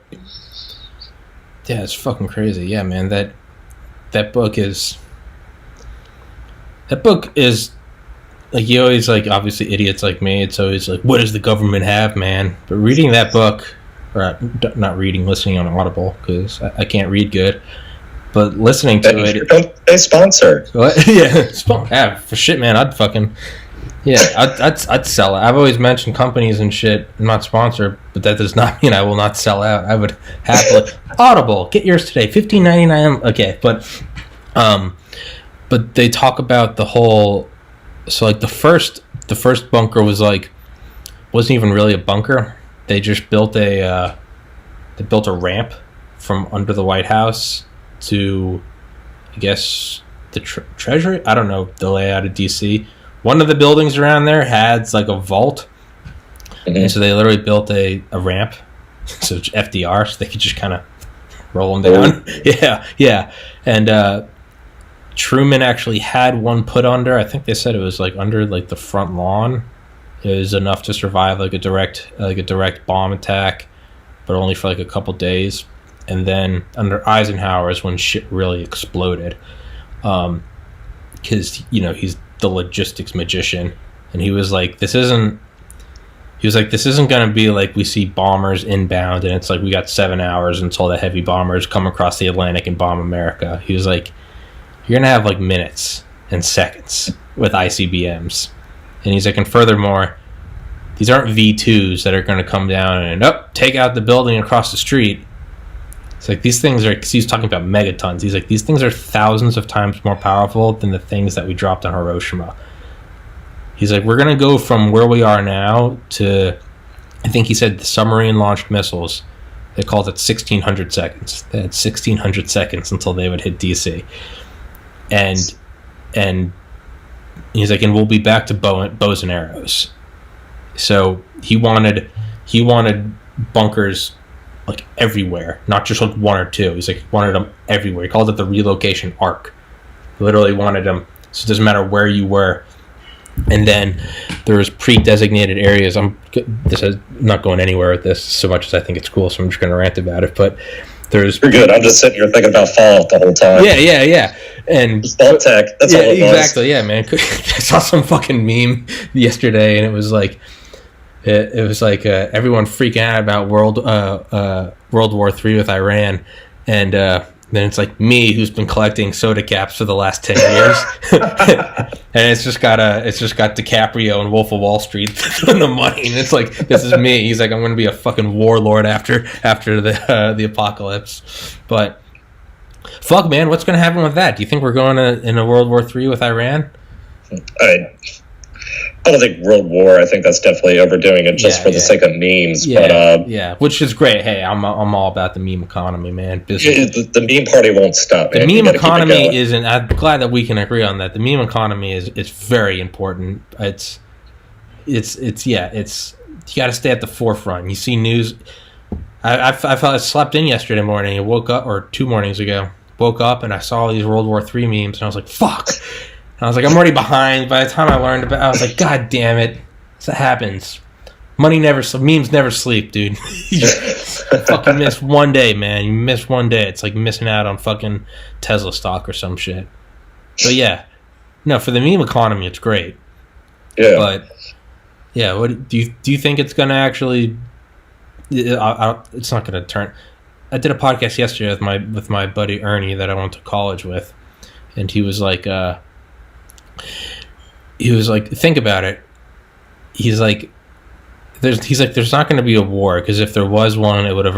Yeah, it's fucking crazy. Yeah, man, that book is like, you always, like, obviously idiots like me, it's always like, what does the government have, man? But reading that book, or not reading, listening on Audible, because I can't read good, but listening to it. Don't they sponsor? What? Yeah, for shit, man, I'd sell it. I've always mentioned companies and shit. I'm not sponsored, but that does not mean I will not sell out. I would happily. Audible, get yours today, $15.99. Okay, but they talk about the whole. So like the first bunker wasn't even really a bunker. They just built a ramp from under the White House to, I guess, the Treasury. I don't know the layout of DC. One of the buildings around there had like a vault, and so they literally built a ramp, so it's FDR, so they could just kind of roll them down. Yeah. And Truman actually had one put under. I think they said it was like under like the front lawn. It was enough to survive like a direct bomb attack, but only for like a couple days. And then under Eisenhower is when shit really exploded, because he's the logistics magician, and he was like, this isn't going to be like we see bombers inbound and it's like we got 7 hours until the heavy bombers come across the Atlantic and bomb America. He was like, you're gonna have like minutes and seconds with ICBMs. And he's like, and furthermore, these aren't V2s that are going to come down and take out the building across the street. It's like, these things are, because he's talking about megatons. He's like, these things are thousands of times more powerful than the things that we dropped on Hiroshima. He's like, we're going to go from where we are now to, I think he said the submarine launched missiles. They called it 1,600 seconds. They had 1,600 seconds until they would hit DC. And he's like, and we'll be back to bows and arrows. So he wanted bunkers like everywhere, not just like one or two. He's like, he wanted them everywhere. He called it the relocation arc. He literally wanted them, so it doesn't matter where you were. And then there's pre-designated areas. This is not going anywhere with this so much as I think it's cool, so I'm just going to rant about it. But there's... You're good. I'm just sitting here thinking about Fallout the whole time. Yeah. And Vault Tech. That's all it was. Exactly. Yeah, man. I saw some fucking meme yesterday, and it was like, It was like everyone freaking out about World War III with Iran, and then it's like me who's been collecting soda caps for the last 10 years, and it's just got DiCaprio and Wolf of Wall Street in the money, and it's like, this is me. He's like, I'm going to be a fucking warlord after the apocalypse. But fuck, man, what's going to happen with that? Do you think we're going in a World War III with Iran? I don't think World War. I think that's definitely overdoing it just for the sake of memes. Yeah, but which is great. Hey, I'm all about the meme economy, man. The meme party won't stop. The meme economy isn't. I'm glad that we can agree on that. The meme economy is very important. It's you got to stay at the forefront. You see news. I slept in yesterday morning and woke up, or 2 mornings ago. Woke up and I saw all these World War III memes, and I was like, fuck. I was like, I'm already behind. By the time I learned about it, I was like, God damn it. That happens. Memes never sleep, dude. You just fucking miss one day, man. You miss one day. It's like missing out on fucking Tesla stock or some shit. But yeah. No, for the meme economy, it's great. Yeah. But, yeah, what do you think it's going to actually... it's not going to turn... I did a podcast yesterday with my buddy Ernie that I went to college with. And he was like... think about it. He's like, there's not going to be a war, because if there was one, it would have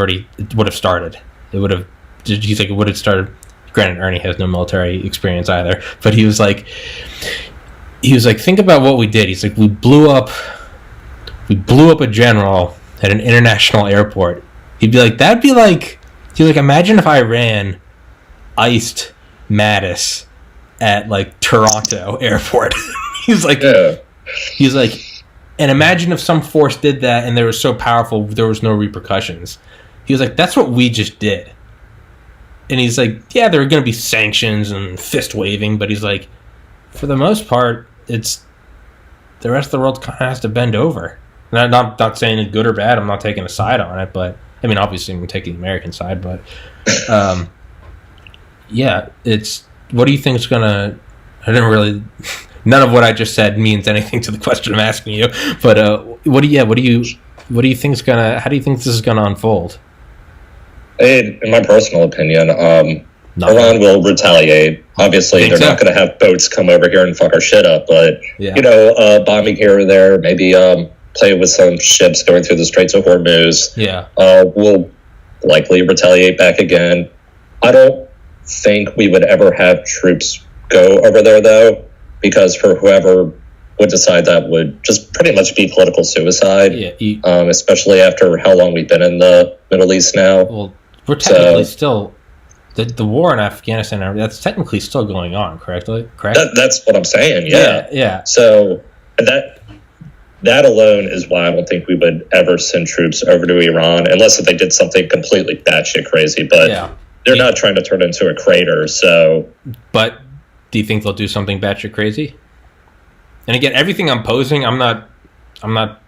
started. He's like, it would have started. Granted, Ernie has no military experience either, but he was like, think about what we did. He's like, we blew up a general at an international airport. He'd be like, imagine if Iran iced Mattis at like Toronto airport. He's like, and imagine if some force did that and they were so powerful there was no repercussions. He was like, that's what we just did. And he's like, yeah, there are going to be sanctions and fist waving, but he's like, for the most part, it's the rest of the world kind of has to bend over. And I'm not saying it's good or bad. I'm not taking a side on it, but I mean, obviously I'm taking the American side, but yeah, it's. What do you think is gonna? None of what I just said means anything to the question I'm asking you. But what do you think is gonna? How do you think this is gonna unfold? In my personal opinion, Iran will retaliate. Obviously, they're not going to have boats come over here and fuck our shit up. But bombing here or there, maybe play with some ships going through the Straits of Hormuz. Yeah, will likely retaliate back again. I don't think we would ever have troops go over there, though, because for whoever would decide, that would just pretty much be political suicide. Yeah, especially after how long we've been in the Middle East now. Well, we're technically still the war in Afghanistan. That's technically still going on, correct? That's what I'm saying. Yeah. So that alone is why I don't think we would ever send troops over to Iran, unless if they did something completely batshit crazy. But they're not trying to turn into a crater. So, but do you think they'll do something batshit crazy? And again, everything I'm posing, I'm not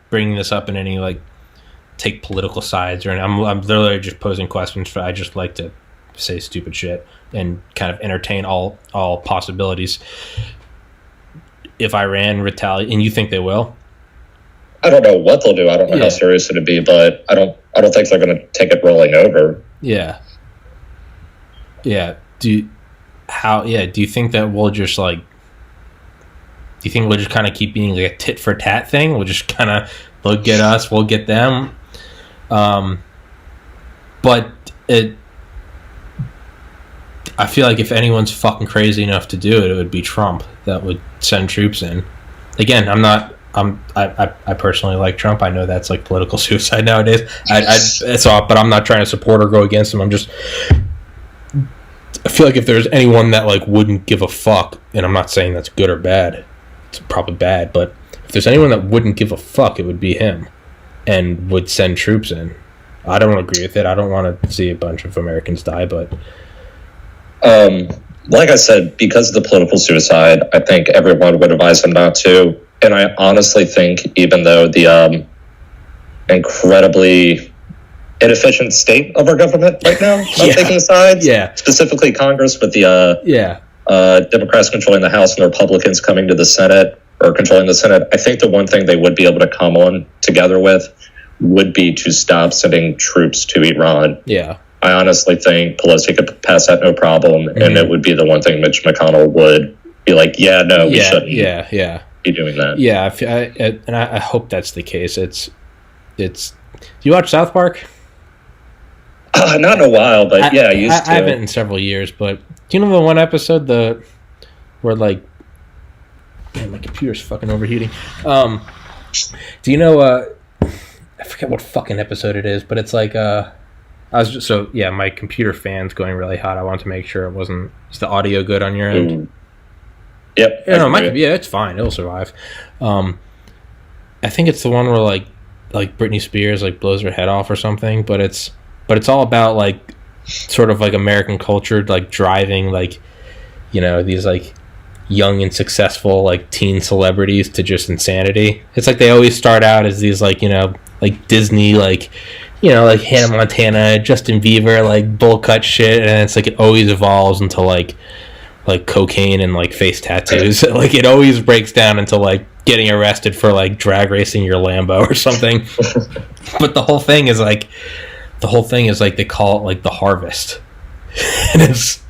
bringing this up in any like take political sides or anything. I'm literally just posing questions. I just like to say stupid shit and kind of entertain all possibilities. If Iran retaliate, and you think they will? I don't know what they'll do. I don't know how serious it'll be, but I don't think they're going to take it rolling over. Yeah. Do you think that we'll just like? Do you think we'll just kind of keep being like a tit for tat thing? We'll just kind of, they'll get us, we'll get them. But I feel like if anyone's fucking crazy enough to do it, it would be Trump that would send troops in. Again, I personally like Trump. I know that's like political suicide nowadays. But I'm not trying to support or go against him. I feel like if there's anyone that like wouldn't give a fuck, and I'm not saying that's good or bad, it's probably bad, but if there's anyone that wouldn't give a fuck, it would be him, and would send troops in. I don't agree with it. I don't want to see a bunch of Americans die, but like I said, because of the political suicide, I think everyone would advise him not to. And I honestly think, even though the incredibly inefficient state of our government right now, taking sides, specifically Congress with the Democrats controlling the House and the Republicans coming to the Senate, or controlling the Senate, I think the one thing they would be able to come on together with would be to stop sending troops to Iran. Yeah. I honestly think Pelosi could pass that no problem, and it would be the one thing Mitch McConnell would be like, yeah, no, we shouldn't be doing that. Yeah, I hope that's the case. It's. Do you watch South Park? Not in a while, but I used to. I haven't in several years, but do you know the one episode where like, man, my computer's fucking overheating. Do you know? I forget what fucking episode it is, but it's like my computer fan's going really hot. I wanted to make sure is the audio good on your end? Ooh. Yep. It's fine. It'll survive. I think it's the one where like Britney Spears like blows her head off or something, but it's all about like sort of like American culture, like driving like, you know, these like young and successful like teen celebrities to just insanity. It's like they always start out as these like, you know, like Disney, like, you know, like Hannah Montana, Justin Bieber, like bowl cut shit, and it's like it always evolves into like cocaine and like face tattoos. Like it always breaks down into like getting arrested for like drag racing your Lambo or something. But the whole thing is like they call it like the harvest. And it's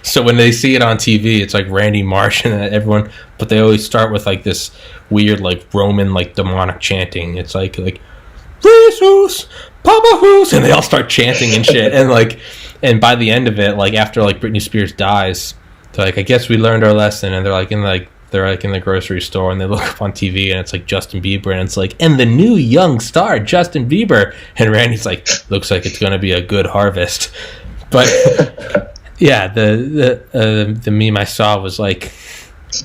so when they see it on TV, it's like Randy Marsh and everyone, but they always start with like this weird like Roman like demonic chanting. It's like Jesus, Papa Who's, and they all start chanting and shit. And by the end of it, like after like Britney Spears dies, they're like, I guess we learned our lesson, and they're like in the grocery store, and they look up on TV, and it's like Justin Bieber, and it's like, and the new young star Justin Bieber, and Randy's like, looks like it's gonna be a good harvest. But yeah, the meme I saw was like,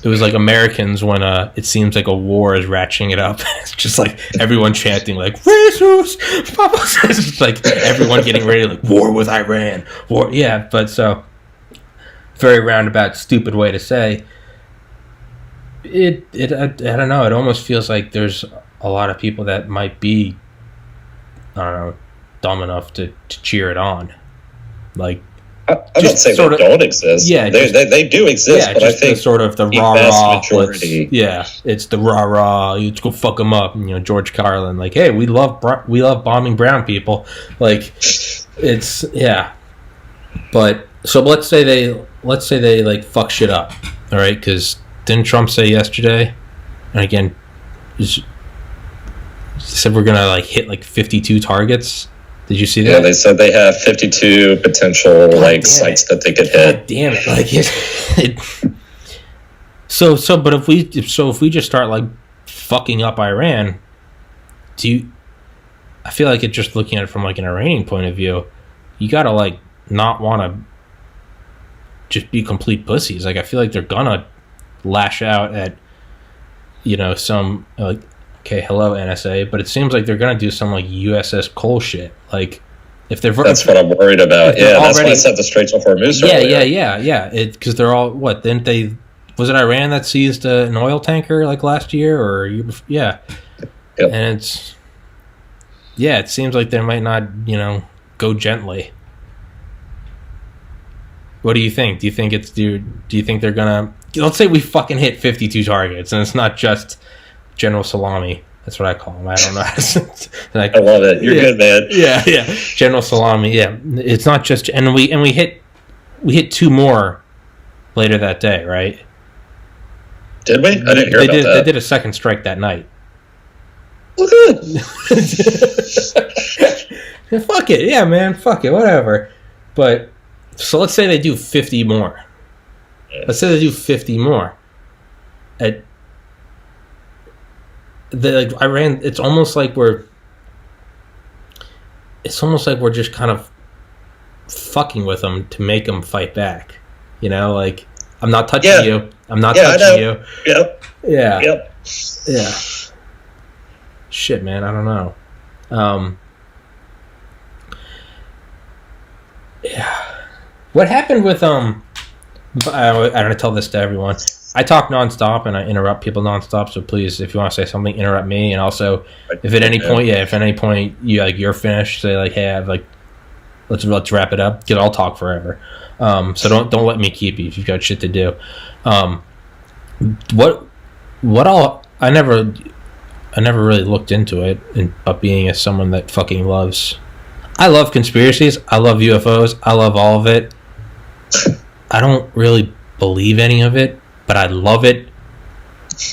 it was like Americans when it seems like a war is ratcheting it up. It's just like everyone chanting like Jesus, Papa. It's just like everyone getting ready like war with Iran, war. Yeah, but so very roundabout, stupid way to say it. I don't know. It almost feels like there's a lot of people that might be, I don't know, dumb enough to cheer it on, like. I'm not saying they don't exist. Yeah, they do exist, yeah, but I think sort of the rah-rah majority. It's the rah-rah. You go fuck them up. You know, George Carlin, like, hey, we love bombing brown people. Like, it's But so let's say they like fuck shit up. All right, because didn't Trump say yesterday? And again, he said we're gonna like hit like 52 targets. Did you see that? Yeah, they said they have 52 potential sites that they could hit. God damn it! Like but if we just start like fucking up Iran, I feel like just looking at it from like an Iranian point of view, you gotta like not want to just be complete pussies. Like I feel like they're gonna lash out at, you know, some like. Okay, hello NSA, but it seems like they're gonna do some like USS Cole shit. Like, if they're that's what I'm worried about. Yeah, that's why I said the Straits of Hormuz. Yeah. Because they're all what? Didn't they? Was it Iran that seized an oil tanker like last year or year before? Yeah. Yep. And it seems like they might not, you know, go gently. What do you think? Do you think they're gonna? Let's say we fucking hit 52 targets, and it's not just General Salami. That's what I call him. I don't know. Like, I love it. You're good, man. Yeah. General Salami. Yeah, it's not just, and we hit two more later that day, right? Did we? I didn't hear about that. They did a second strike that night. Well, good. Fuck it. Yeah, man. Fuck it. Whatever. But so let's say they do 50 more. Yeah. Let's say they do 50 more. Iran, it's almost like we're just kind of fucking with them to make them fight back. You know, like, I'm not touching you. I'm not touching you. Yep. Yeah. Yep. Yeah. Shit, man. I don't know. Yeah. What happened with I don't tell this to everyone. I talk nonstop and I interrupt people nonstop. So please, if you want to say something, interrupt me. And also, if at any point you like you're finished, say like, hey, I've like, let's wrap it up because I'll talk forever. So don't let me keep you if you've got shit to do. What what all I never really looked into it, but being as someone that fucking loves, I love conspiracies, I love UFOs, I love all of it. I don't really believe any of it, but I love it.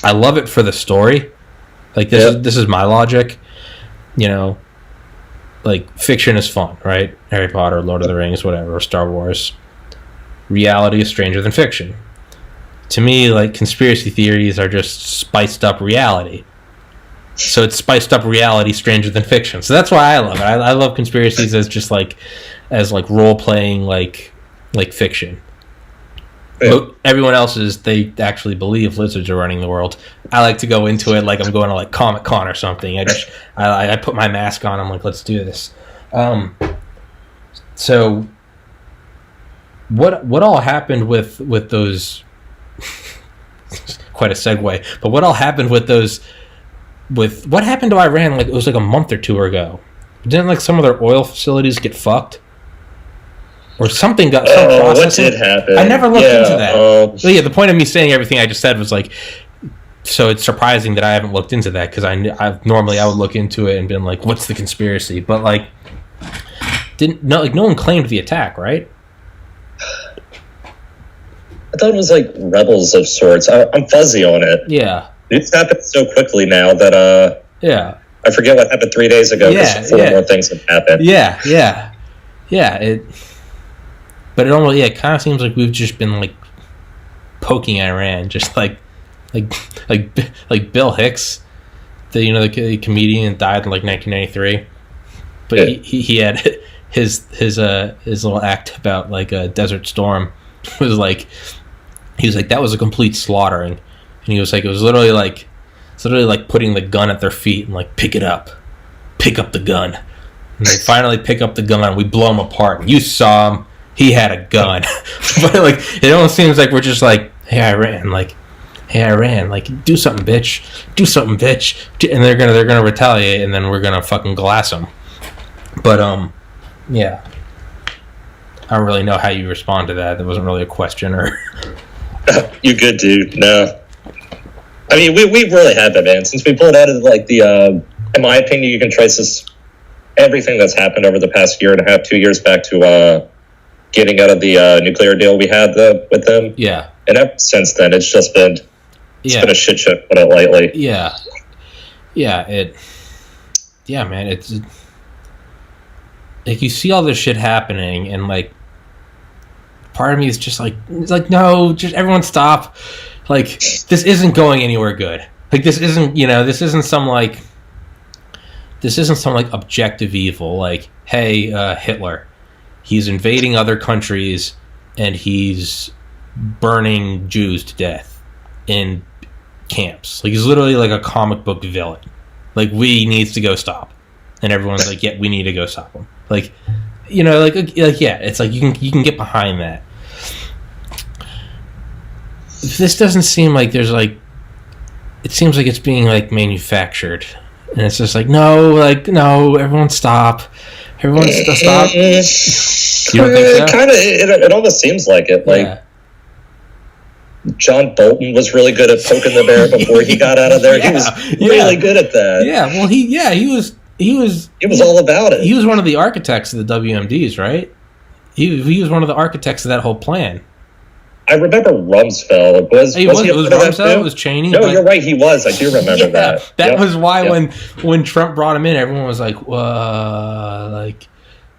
I love it for the story. Like this is my logic. You know, like fiction is fun, right? Harry Potter, Lord of the Rings, whatever, Star Wars. Reality is stranger than fiction. To me, like conspiracy theories are just spiced up reality. So it's spiced up reality stranger than fiction. So that's why I love it. I love conspiracies as just like role playing like fiction. Yeah. Everyone else they actually believe lizards are running the world. I like to go into it like I'm going to like Comic Con or something. I put my mask on. I'm like, let's do this. So what all happened with those? Quite a segue. But what all happened with those? With what happened to Iran? Like it was like a month or two ago. Didn't like some of their oil facilities get fucked? Or something got some processing. What did happen? I never looked into that. So yeah, the point of me saying everything I just said was like, so it's surprising that I haven't looked into that because I normally would look into it and been like, what's the conspiracy? But like, no one claimed the attack, right? I thought it was like rebels of sorts. I'm fuzzy on it. Yeah, it's happened so quickly now that I forget what happened 3 days ago. Because four more things have happened. Yeah. But it almost it kind of seems like we've just been like poking Iran, just like Bill Hicks, the comedian died in like 1993, but he had his little act about like a Desert Storm was like he was like that was a complete slaughtering, and he was like it was literally like putting the gun at their feet and like pick up the gun, and they finally pick up the gun, we blow them apart. You saw him. He had a gun. But like it almost seems like we're just like, hey Iran, like do something bitch, and they're gonna retaliate, and then we're gonna fucking glass them. But yeah, I don't really know how you respond to that. That wasn't really a question or. You good, dude? No, I mean we really have been, man. Since we pulled out of like the, in my opinion, you can trace this everything that's happened over the past year and a half, 2 years back to getting out of the nuclear deal we had with them. Yeah. And ever since then, it's just been been a shit show, put it lightly. Yeah. Man, it's like you see all this shit happening, and like part of me is just like, it's like, no, just everyone stop. Like this isn't going anywhere good. Like this isn't some like objective evil. Like, hey, Hitler. He's invading other countries, and he's burning Jews to death in camps. Like he's literally like a comic book villain. Like we needs to go stop, and everyone's like, yeah, we need to go stop him. Like, yeah, it's like you can get behind that. This doesn't seem like there's like. It seems like it's being like manufactured, and it's just like no, everyone stop. Everyone stop. You don't think so? Kind of. It almost seems like it. Like John Bolton was really good at poking the bear before he got out of there. He was really good at that. Yeah. Well, he was all about it. He was one of the architects of the WMDs, right? He was one of the architects of that whole plan. I remember Rumsfeld. Was he Rumsfeld? It was Cheney? No, you're right. He was. I do remember that. That was why when Trump brought him in, everyone was like, like,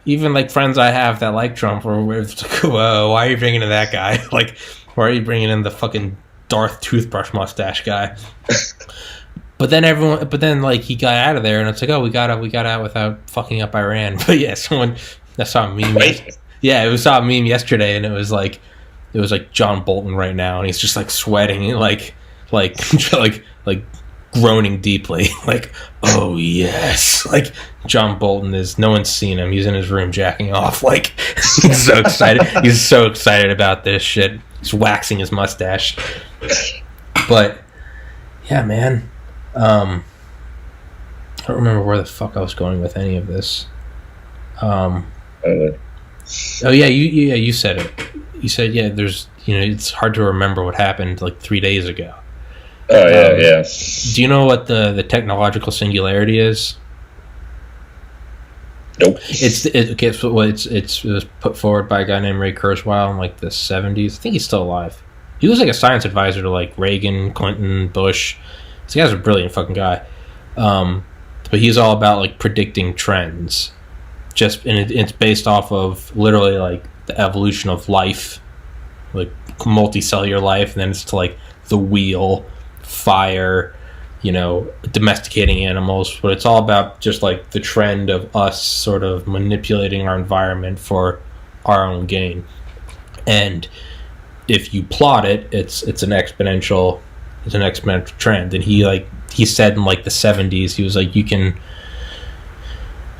even like friends I have that like Trump were like, whoa, why are you bringing in that guy? Like, why are you bringing in the fucking Darth toothbrush mustache guy? But then like he got out of there, and it's like, oh, we got out without fucking up Iran. But yeah, I saw a meme. Right? Yeah, saw a meme yesterday, and it was like John Bolton right now, and he's just like sweating, like groaning deeply, like, oh yes, like John Bolton is. No one's seen him. He's in his room jacking off, like he's so excited. He's so excited about this shit. He's waxing his mustache. But yeah, man, I don't remember where the fuck I was going with any of this. Oh yeah, you said it. You said, yeah, there's, it's hard to remember what happened like 3 days ago. Oh yeah. Do you know what the technological singularity is? Nope. It was put forward by a guy named Ray Kurzweil in like the 70s. I think he's still alive. He was like a science advisor to like Reagan, Clinton, Bush. This guy's a brilliant fucking guy. But he's all about like predicting trends. It's based off of literally like the evolution of life, like multicellular life, and then it's to like the wheel, fire, domesticating animals. But it's all about just like the trend of us sort of manipulating our environment for our own gain. And if you plot it, it's an exponential trend. And he said in like the 70s, he was like,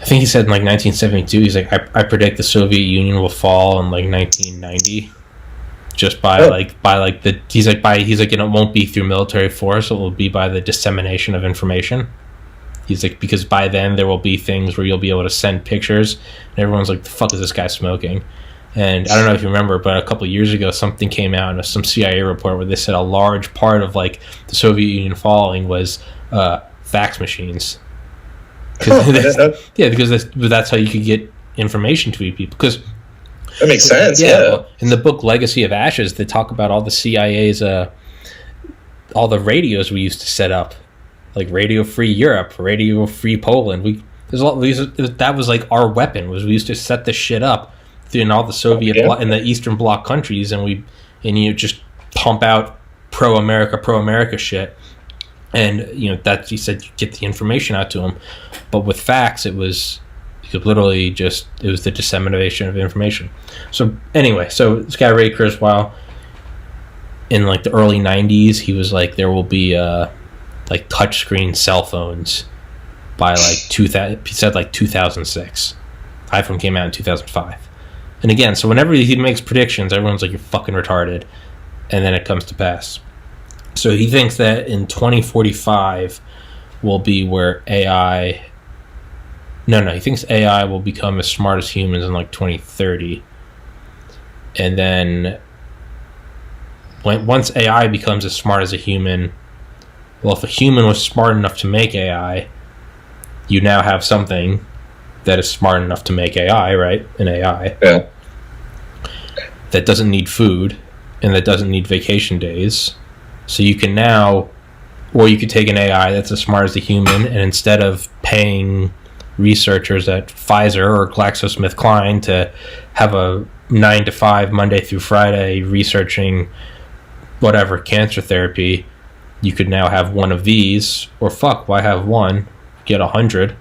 I think he said in like 1972, he's like, I predict the Soviet Union will fall in like 1990, just by it won't be through military force, it will be by the dissemination of information. He's like, because by then there will be things where you'll be able to send pictures, and everyone's like, the fuck is this guy smoking? And I don't know if you remember, but a couple of years ago, something came out in some CIA report where they said a large part of like the Soviet Union falling was fax machines. Because that's how you could get information to people. Because that makes sense. Yeah. Well, in the book Legacy of Ashes, they talk about all the CIA's, all the radios we used to set up, like Radio Free Europe, Radio Free Poland. That was like our weapon. Was we used to set this shit up in all the Soviet in the Eastern Bloc countries, and you just pump out pro America shit. And that you said you get the information out to them, but with fax it was literally it was the dissemination of information. So anyway, so this guy Ray Kurzweil in like the early 90s, he was like, there will be like touchscreen cell phones by like 2000. He said like 2006. iPhone came out in 2005. And again, so whenever he makes predictions, everyone's like, you're fucking retarded, and then it comes to pass. So he thinks that in 2045 will be where AI... No, he thinks AI will become as smart as humans in like 2030. And then once AI becomes as smart as a human... Well, if a human was smart enough to make AI, you now have something that is smart enough to make AI, right? An AI. Yeah. That doesn't need food and that doesn't need vacation days. So you can now, or you could take an AI that's as smart as a human, and instead of paying researchers at Pfizer or GlaxoSmithKline to have a 9 to 5 Monday through Friday researching whatever cancer therapy, you could now have one of these, or why have one? Get 100.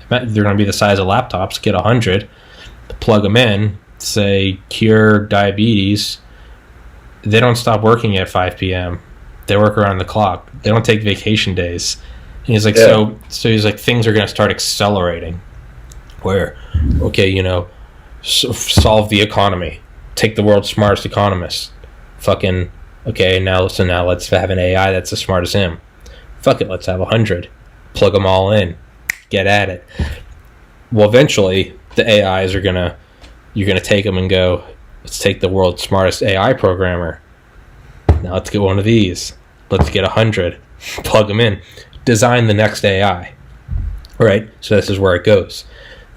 They're going to be the size of laptops. Get 100, plug them in, say cure diabetes. They don't stop working at 5 p.m. They work around the clock. They don't take vacation days. And he's like, so he's like, things are going to start accelerating. Where, okay, solve the economy. Take the world's smartest economists. Fucking, okay, now let's have an AI that's as smart as him. Fuck it, let's have 100. Plug them all in. Get at it. Well, eventually, the AIs you're going to take them and go, let's take the world's smartest AI programmer. Now let's get one of these. Let's get 100. Plug them in. Design the next AI. Right? So this is where it goes.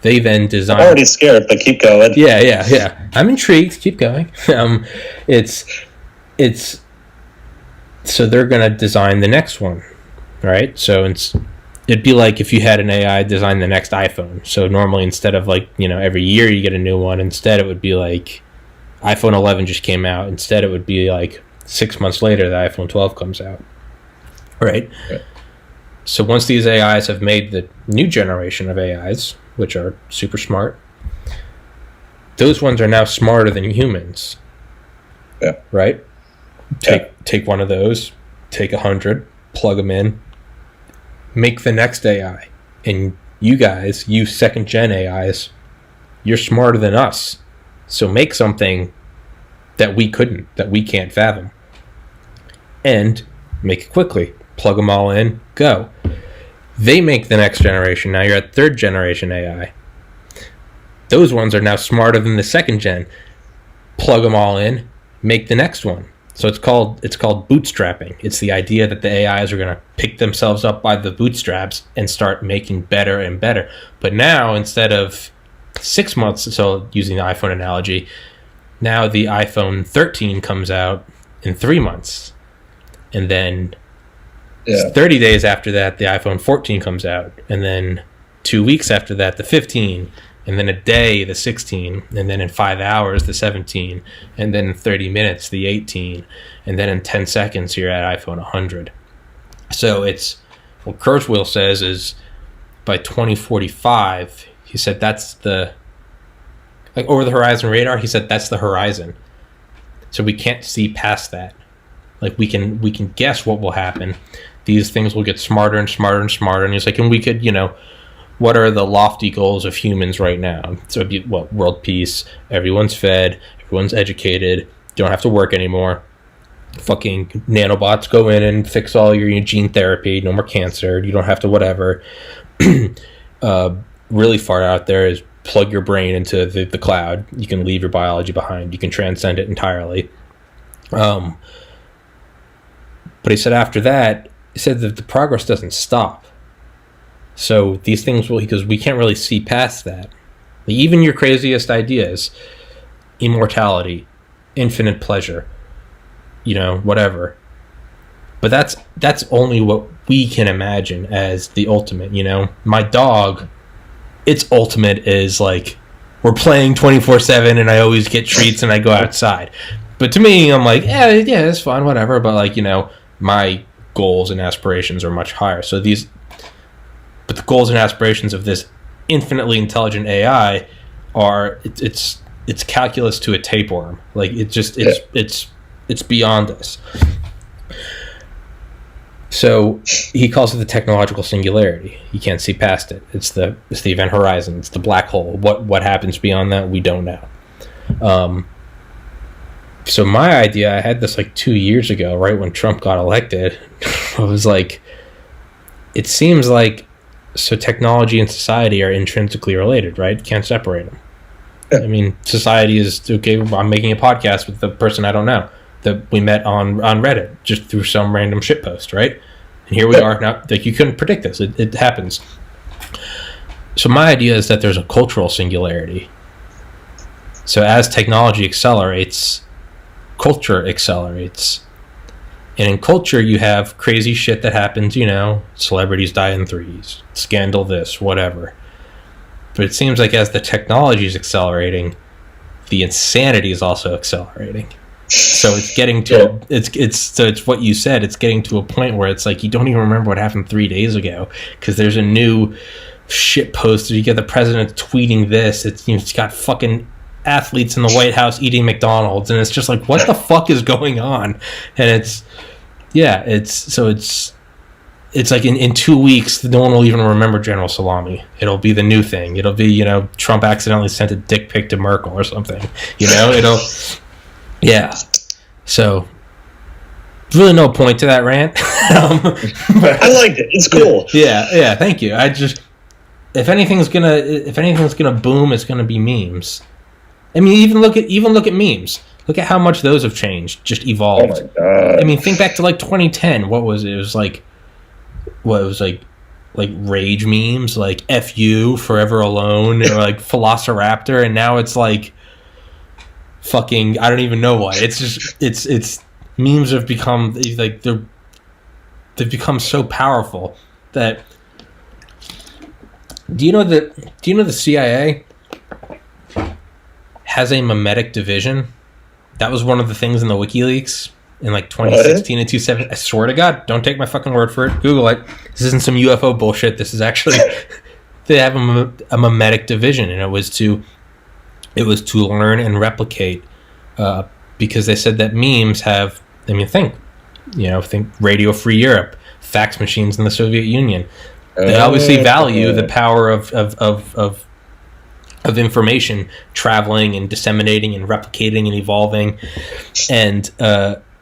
They then design... I'm already scared, but keep going. Yeah. I'm intrigued. Keep going. It's... So they're going to design the next one. Right? So it'd be like if you had an AI design the next iPhone. So normally instead of like, every year you get a new one, instead it would be like iPhone 11 just came out. Instead it would be like 6 months later the iPhone 12 comes out. Right? Yeah. So once these AIs have made the new generation of AIs, which are super smart, those ones are now smarter than humans. Yeah. Right? Take one of those, take 100, plug them in, make the next AI. And you guys, you second gen AIs, you're smarter than us. So make something that we can't fathom. And make it quickly. Plug them all in, go. They make the next generation. Now you're at third generation AI. Those ones are now smarter than the second gen. Plug them all in, make the next one. So it's called bootstrapping. It's the idea that the AIs are going to pick themselves up by the bootstraps and start making better and better. But now, instead of 6 months, so using the iPhone analogy, now the iPhone 13 comes out in 3 months. And then 30 days after that, the iPhone 14 comes out. And then 2 weeks after that, the 15. And then a day, the 16, and then in 5 hours, the 17, and then in 30 minutes, the 18, and then in 10 seconds, you're at iPhone 100. So it's, what Kurzweil says is by 2045, he said that's the, like over the horizon radar, he said that's the horizon. So we can't see past that. Like we can guess what will happen. These things will get smarter and smarter and smarter. And he's like, and we could, what are the lofty goals of humans right now? So it'd be, world peace, everyone's fed, everyone's educated, you don't have to work anymore. Fucking nanobots go in and fix all your gene therapy, no more cancer, you don't have to whatever. Really far out there is plug your brain into the cloud. You can leave your biology behind. You can transcend it entirely. But he said after that, he said that the progress doesn't stop. So these things will, because we can't really see past that. Like even your craziest ideas, immortality, infinite pleasure, whatever. But that's only what we can imagine as the ultimate, My dog, its ultimate is like, we're playing 24/7 and I always get treats and I go outside. But to me, I'm like, yeah, it's fun, whatever. But like, my goals and aspirations are much higher. So but the goals and aspirations of this infinitely intelligent AI are it's calculus to a tapeworm. Like it's beyond us. So he calls it the technological singularity. You can't see past it. It's the event horizon. It's the black hole. What happens beyond that, we don't know. So my idea, I had this like 2 years ago, right when Trump got elected. I was like, it seems like, so technology and society are intrinsically related, right? Can't separate them. I mean, society is, okay, I'm making a podcast with the person I don't know that we met on Reddit just through some random shitpost, right? And here we are now. Like, you couldn't predict this. It happens. So my idea is that there's a cultural singularity. So as technology accelerates, culture accelerates. And in culture, you have crazy shit that happens, celebrities die in threes, scandal this, whatever. But it seems like as the technology is accelerating, the insanity is also accelerating. So it's getting to it's what you said. It's getting to a point where it's like you don't even remember what happened 3 days ago because there's a new shit post. You get the president tweeting this. It's got fucking athletes in the White House eating McDonald's, and it's just like, what the fuck is going on? And it's like in 2 weeks, no one will even remember General Salami. It'll be the new thing. It'll be, Trump accidentally sent a dick pic to Merkel or something. So really no point to that rant. But I liked it. It's cool. Yeah. Thank you. If anything's gonna boom, it's gonna be memes. I mean, even look at memes. Look at how much those have changed, just evolved. Oh my God. I mean, think back to like 2010. What was it? It was like, like rage memes, like "F you, Forever Alone," or like Velociraptor, and now it's like fucking, I don't even know what. It's just it's memes have become like they've become so powerful that. Do you know the CIA has a memetic division? That was one of the things in the WikiLeaks in like 2016 and 2017. I swear to God, don't take my fucking word for it. Google it. This isn't some UFO bullshit. This is actually they have a memetic division, and it was to learn and replicate because they said that memes have. I mean, think Radio Free Europe, fax machines in the Soviet Union. They obviously value the power of information traveling and disseminating and replicating and evolving, and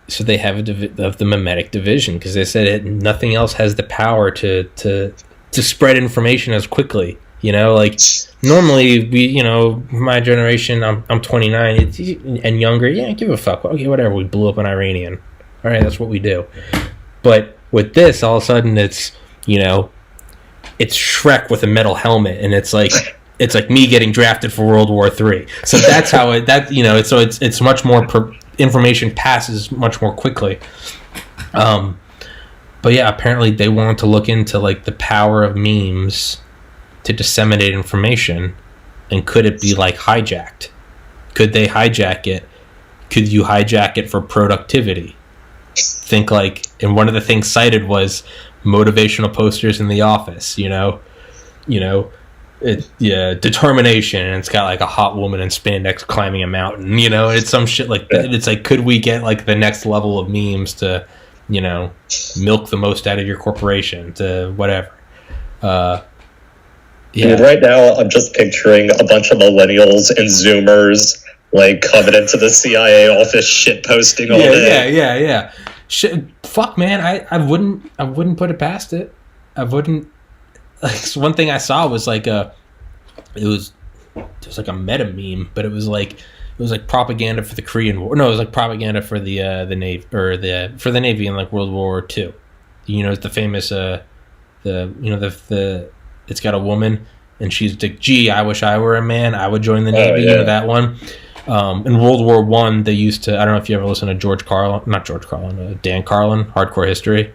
so they have of the memetic division because they said nothing else has the power to spread information as quickly. You know, like normally my generation, I'm 29 and younger. Yeah, give a fuck. Okay, whatever. We blew up an Iranian. All right, that's what we do. But with this, all of a sudden, it's it's Shrek with a metal helmet, and it's like me getting drafted for World War III. So that's how it's much more information passes much more quickly. But yeah, apparently they wanted to look into like the power of memes to disseminate information, and could it be like hijacked? Could they hijack it? Could you hijack it for productivity? Think like, and one of the things cited was motivational posters in the office. Determination, and it's got like a hot woman in spandex climbing a mountain. It's some shit like that. It's like, could we get like the next level of memes to, milk the most out of your corporation to whatever. Yeah. Right now, I'm just picturing a bunch of millennials and Zoomers like coming into the CIA office, shit posting all day. Yeah. Shit, fuck, man. I wouldn't put it past it. I wouldn't. Like, one thing I saw was like it was like a meta meme, but it was like propaganda for the Korean War. No, it was like propaganda for the Navy, or for the Navy in like World War II. It's the famous it's got a woman, and she's like, gee, I wish I were a man, I would join the Navy. Yeah. That one. In World War I, they used to, I don't know if you ever listened to Dan Carlin, Hardcore History.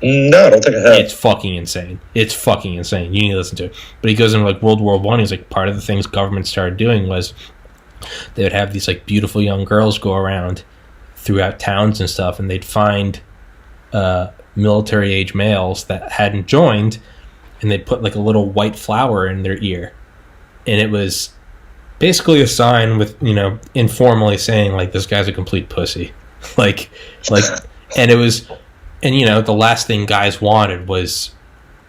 No, I don't think I have. It's fucking insane. You need to listen to it. But he goes into like World War I, he's like, part of the things government started doing was they would have these like beautiful young girls go around throughout towns and stuff, and they'd find military age males that hadn't joined, and they'd put like a little white flower in their ear, and it was basically a sign with informally saying like, this guy's a complete pussy. like and it was, and the last thing guys wanted was,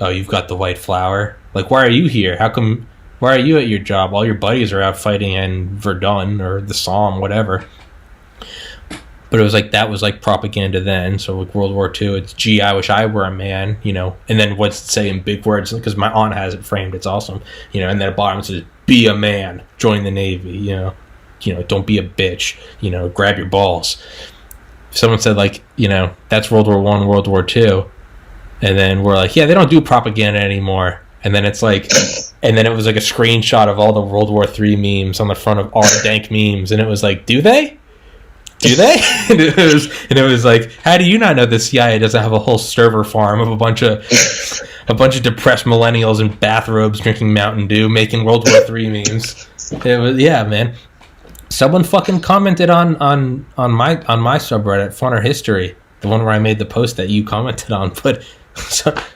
oh, you've got the white flower, like, why are you here? Why are you at your job? All your buddies are out fighting in Verdun or the Somme, whatever. But it was like, that was like propaganda then. So like World War II, it's, gee, I wish I were a man, and then what's it say in big words? Because my aunt has it framed, it's awesome, and then at the bottom it says, be a man, join the Navy, don't be a bitch, grab your balls. Someone said like, that's World War I, World War II. And then we're like, yeah, they don't do propaganda anymore. And then it's like, and then it was like a screenshot of all the World War III memes on the front of R Dank memes. And it was like, do they? and it was like, how do you not know the CIA doesn't have a whole server farm of a bunch of depressed millennials in bathrobes drinking Mountain Dew making World War III memes? It was, yeah, man. Someone fucking commented on my subreddit, Funner History, the one where I made the post that you commented on. But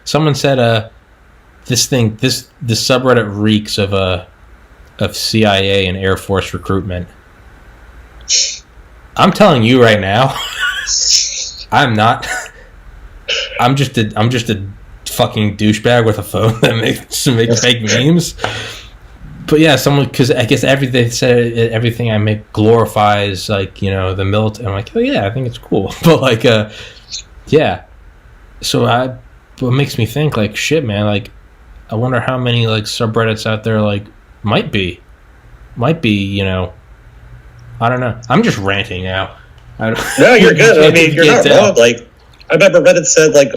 someone said, this subreddit reeks of CIA and Air Force recruitment. I'm telling you right now, I'm not. I'm just a fucking douchebag with a phone that makes fake memes. But yeah, because I guess everything I make glorifies like the military. I'm like, oh yeah, I think it's cool. But like, yeah. So what makes me think like, shit, man. Like, I wonder how many like subreddits out there like might be. I don't know. I'm just ranting now. No, you're good. I mean, you're not wrong. Like, I remember Reddit said, like,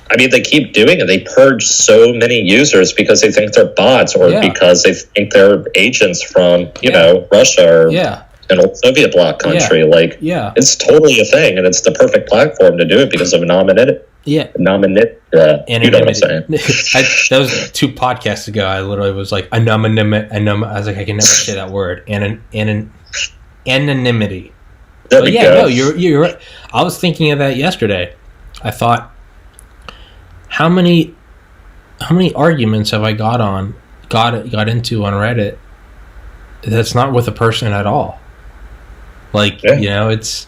I mean, they keep doing it. They purge so many users because they think they're bots, or because they think they're agents from, Russia or an old Soviet bloc country. It's totally a thing, and it's the perfect platform to do it because of anonymity. You know what I'm saying? That was 2 podcasts ago. I literally was like, anonymity. I was like, I can never say that word. Anonymity. But yeah, no, you're right. I was thinking of that yesterday. I thought, how many arguments have I got into on Reddit that's not with a person at all? Like, it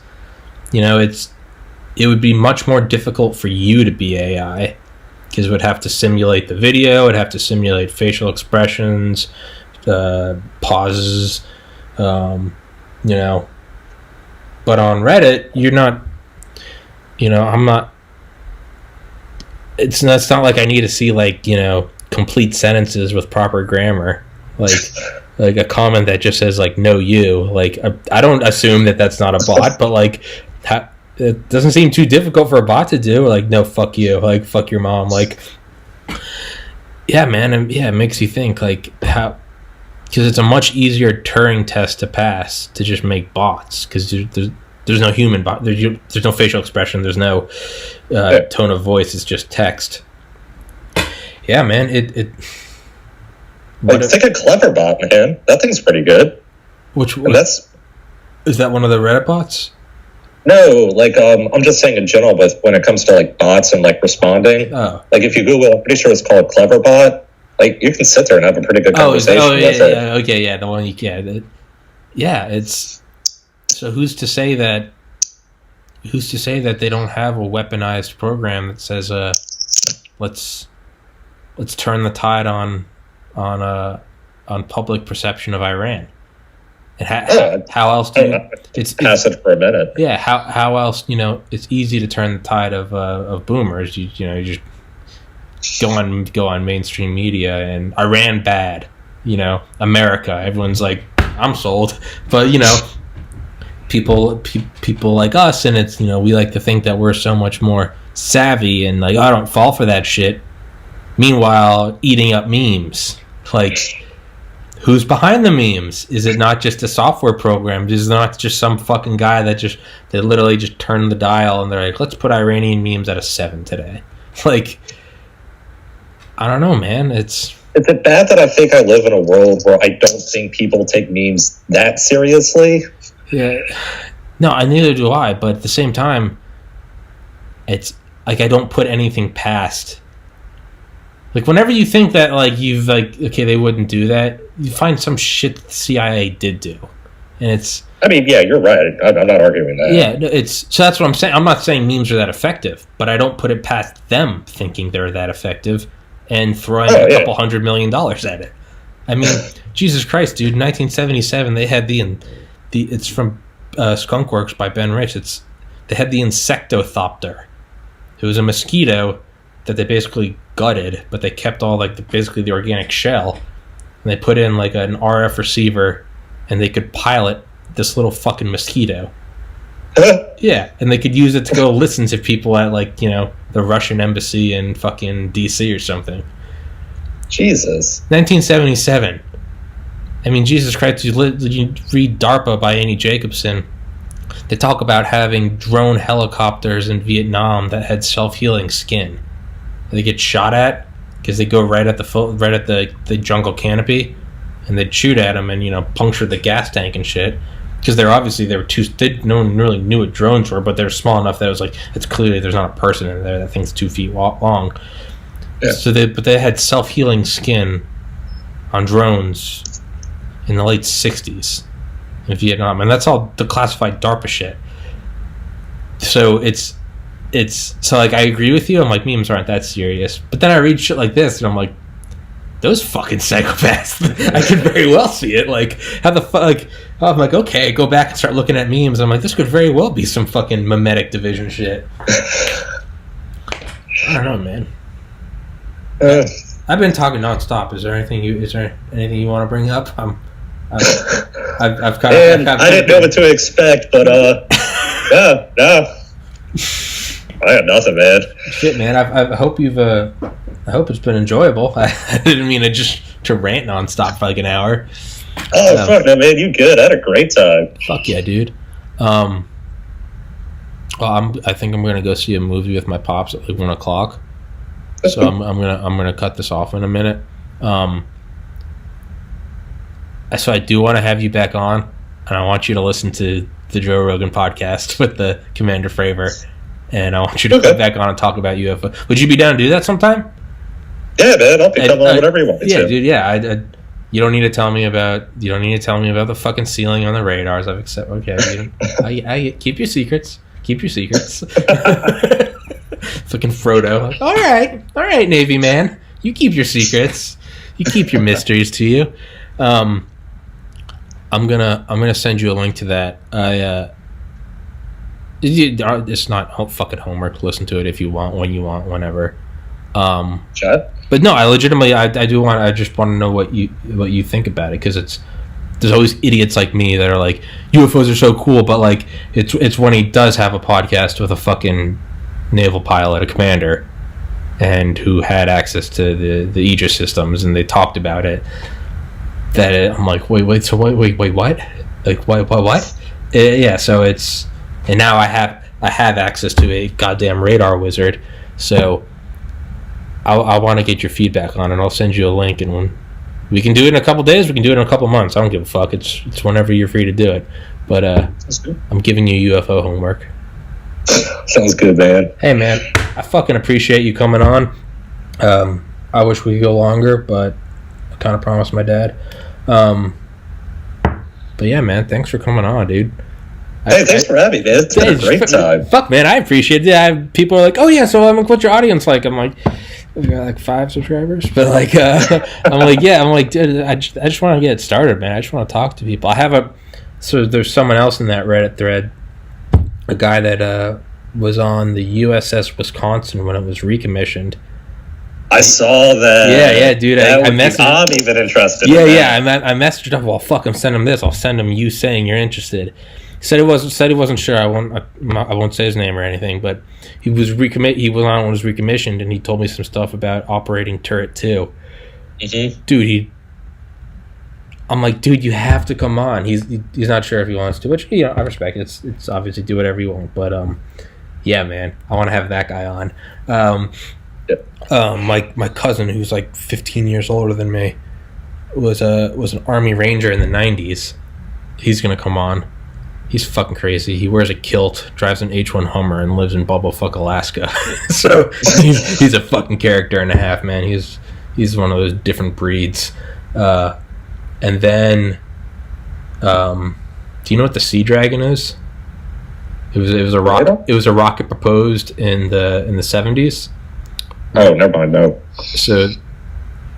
would be much more difficult for you to be AI, because it would have to simulate the video, it would have to simulate facial expressions, pauses, But on Reddit, you're not, I'm not. It's not like I need to see like complete sentences with proper grammar, like a comment that just says like "no you." Like I don't assume that that's not a bot, but like it doesn't seem too difficult for a bot to do. Like no, fuck you, like fuck your mom, like yeah, man, and yeah, it makes you think like how. Because it's a much easier Turing test to pass to just make bots. Because there's no human bot. There's no facial expression. There's no tone of voice. It's just text. Yeah, man. Think a clever bot, man. That thing's pretty good. Is that one of the Reddit bots? No, like I'm just saying in general. But when it comes to like bots and like responding, like if you Google, I'm pretty sure it's called Cleverbot. Like you can sit there and have a pretty good conversation with it. Yeah, okay, yeah, the one you can. Yeah, it's so who's to say that they don't have a weaponized program that says let's turn the tide on public perception of Iran. And how else do you, it's pass it for a minute? Yeah, how else, it's easy to turn the tide of boomers. You just go on mainstream media and Iran bad, America, everyone's like, I'm sold. But people like us, and it's we like to think that we're so much more savvy and like I don't fall for that shit. Meanwhile, eating up memes, like who's behind the memes? Is it not just a software program? Is it not just some fucking guy that literally just turned the dial and they're like, let's put Iranian memes at a 7 today? Like, I don't know, man. Is it bad that I think I live in a world where I don't think people take memes that seriously? Yeah. No, neither do I. But at the same time, it's like I don't put anything past. Like whenever you think that like you've like okay they wouldn't do that, you find some shit that the CIA did do, and it's. I mean, yeah, you're right. I'm not arguing that. Yeah, so that's what I'm saying. I'm not saying memes are that effective, but I don't put it past them thinking they're that effective and throwing a couple $100 million at it. I mean, Jesus Christ, dude! In 1977, they had it's from Skunkworks by Ben Rich. They had the Insectothopter. It was a mosquito that they basically gutted, but they kept all like basically the organic shell, and they put in like an RF receiver, and they could pilot this little fucking mosquito. Yeah, and they could use it to go listen to people at like the Russian embassy in fucking DC or something. Jesus. 1977. I mean, Jesus Christ! You read DARPA by Annie Jacobson. They talk about having drone helicopters in Vietnam that had self-healing skin. They get shot at because they go right at the jungle canopy, and they'd shoot at them and puncture the gas tank and shit. Because no one really knew what drones were, but they're small enough that it was like it's clearly there's not a person in there. That thing's 2 feet long. Yeah. So they had self-healing skin on drones in the late 60s in Vietnam, and that's all the classified DARPA shit. So it's so like I agree with you. I'm like memes aren't that serious, but then I read shit like this and I'm like, those fucking psychopaths. I could very well see it. Like how the fuck? Like, I'm like, okay, go back and start looking at memes. I'm like, this could very well be some fucking mimetic division shit. I don't know, man. I've been talking nonstop. Is there anything you want to bring up? I've kind of. I didn't know what to expect, but no. I got nothing, man. Shit, man. I hope you've. I hope it's been enjoyable. I didn't mean to rant nonstop for like an hour. Oh fuck no, man! You good? I had a great time. Fuck yeah, dude. Well, I think I'm gonna go see a movie with my pops at like 1:00. So I'm gonna cut this off in a minute. So I do want to have you back on, and I want you to listen to the Joe Rogan podcast with the Commander Fravor, and I want you to come back on and talk about UFO. Would you be down to do that sometime? Yeah, man. I'll pick up on whatever you want me to. Yeah, dude. Yeah, you don't need to tell me about the fucking ceiling on the radars. I've accepted. Okay, I keep your secrets. Keep your secrets. Fucking Frodo. Like, all right, Navy man. You keep your secrets. You keep your mysteries to you. I'm gonna send you a link to that. It's not fucking homework. Listen to it if you want, when you want, whenever. Chad? But no, I legitimately, I just want to know what you think about it, because there's always idiots like me that are like, UFOs are so cool, but like it's when he does have a podcast with a fucking naval pilot, a commander, and who had access to the Aegis systems, and they talked about it. I'm like, wait, what? Like, what? Yeah, so it's, and now I have access to a goddamn radar wizard, so I want to get your feedback on it. I'll send you a link, and when we can do it in a couple days, we can do it in a couple months. I don't give a fuck. It's whenever you're free to do it. But I'm giving you UFO homework. Sounds good, man. Hey, man, I fucking appreciate you coming on. I wish we could go longer, but I kind of promised my dad. But yeah, man, thanks for coming on, dude. Hey, thanks for having me, man. It's been a great time. Fuck, man, I appreciate it. People are like, oh yeah, so what's your audience like? I'm like, we got like 5 subscribers, but like, I'm like, dude, I just want to get it started, man. I just want to talk to people. So there's someone else in that Reddit thread, a guy that was on the USS Wisconsin when it was recommissioned. I saw that. Yeah, dude. I messaged. I'm even interested. Yeah. I messaged up. Well, fuck him. Send him this. I'll send him you saying you're interested. Said he wasn't sure. I won't say his name or anything, but he was on when it was recommissioned, and he told me some stuff about operating Turret 2. Mm-hmm. Dude, I'm like, dude, you have to come on. He's not sure if he wants to, which I respect. It's obviously do whatever you want, but yeah, man, I want to have that guy on. My cousin, who's like 15 years older than me, was an Army Ranger in the 90s. He's gonna come on. He's fucking crazy. He wears a kilt, drives an H1 Hummer, and lives in Bubblefuck, Alaska. So he's a fucking character and a half, man. He's one of those different breeds. And then, do you know what the Sea Dragon is? It was a rocket. It was a rocket proposed in the 70s. Oh, never mind. No. So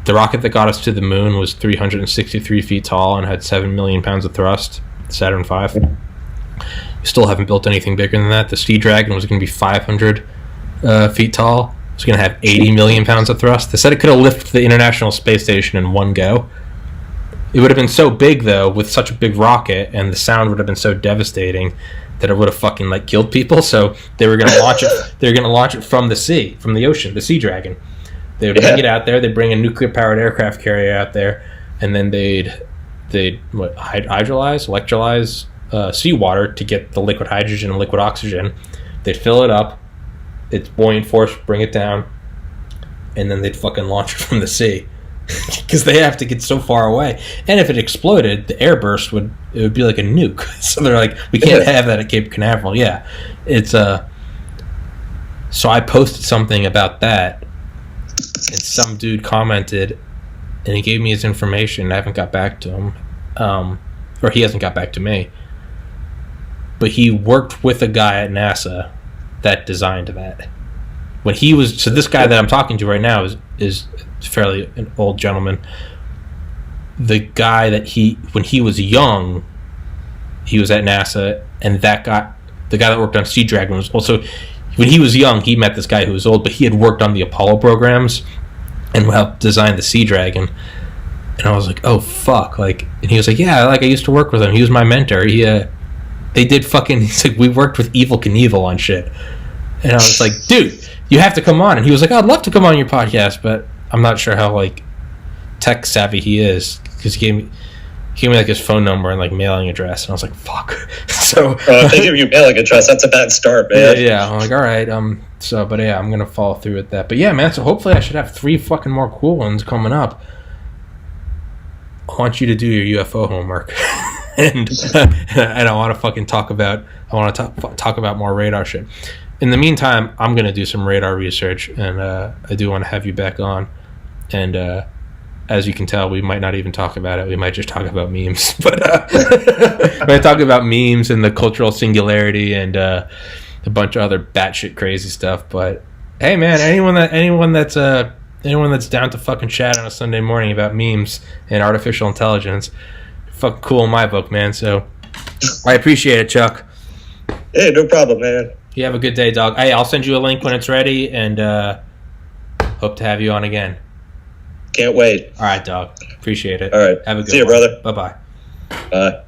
the rocket that got us to the moon was 363 feet tall and had 7 million pounds of thrust. Saturn V. We still haven't built anything bigger than that. The Sea Dragon was going to be 500 feet tall. It was going to have 80 million pounds of thrust. They said it could have lifted the International Space Station in one go. It would have been so big, though, with such a big rocket, and the sound would have been so devastating that it would have fucking like killed people. So they were going to launch it. They were going to launch it from the sea, from the ocean, the Sea Dragon. They would bring it out there. They'd bring a nuclear-powered aircraft carrier out there, and then they'd electrolyze seawater to get the liquid hydrogen and liquid oxygen. They'd fill it up, its buoyant force, bring it down, and then they'd fucking launch it from the sea. Because they have to get so far away, and if it exploded, the airburst would be like a nuke. So they're like, we can't have that at Cape Canaveral. Yeah, it's So I posted something about that, and some dude commented, and he gave me his information. I haven't got back to him, or he hasn't got back to me. But he worked with a guy at NASA that designed that. When he was, so this guy that I'm talking to right now is fairly an old gentleman. The guy that when he was young, he was at NASA, and that guy, the guy that worked on Sea Dragon, was also, when he was young, he met this guy who was old, but he had worked on the Apollo programs and helped design the Sea Dragon. And I was like, oh fuck, like, and he was like, yeah, like I used to work with him. He was my mentor. They did fucking, he's like, we worked with Evel Knievel on shit. And I was like, dude, you have to come on. And he was like, I'd love to come on your podcast, but I'm not sure how like tech savvy he is, because he gave me like his phone number and like mailing address, and I was like, fuck. So if they give you mailing address, that's a bad start, man. Yeah. I'm like, all right. But yeah, I'm gonna follow through with that. But yeah, man. So hopefully I should have 3 fucking more cool ones coming up. I want you to do your UFO homework, and I want to fucking talk about more radar shit. In the meantime, I'm going to do some radar research, and I do want to have you back on. And as you can tell, we might not even talk about it. We might just talk about memes. But we might talk about memes and the cultural singularity and a bunch of other batshit crazy stuff. But hey, man, anyone that's down to fucking chat on a Sunday morning about memes and artificial intelligence, fucking cool in my book, man. So I appreciate it, Chuck. Hey, no problem, man. You have a good day, dog. Hey, I'll send you a link when it's ready, and hope to have you on again. Can't wait. All right, dog. Appreciate it. All right. Have a good See you, one. brother. Bye-bye. Bye.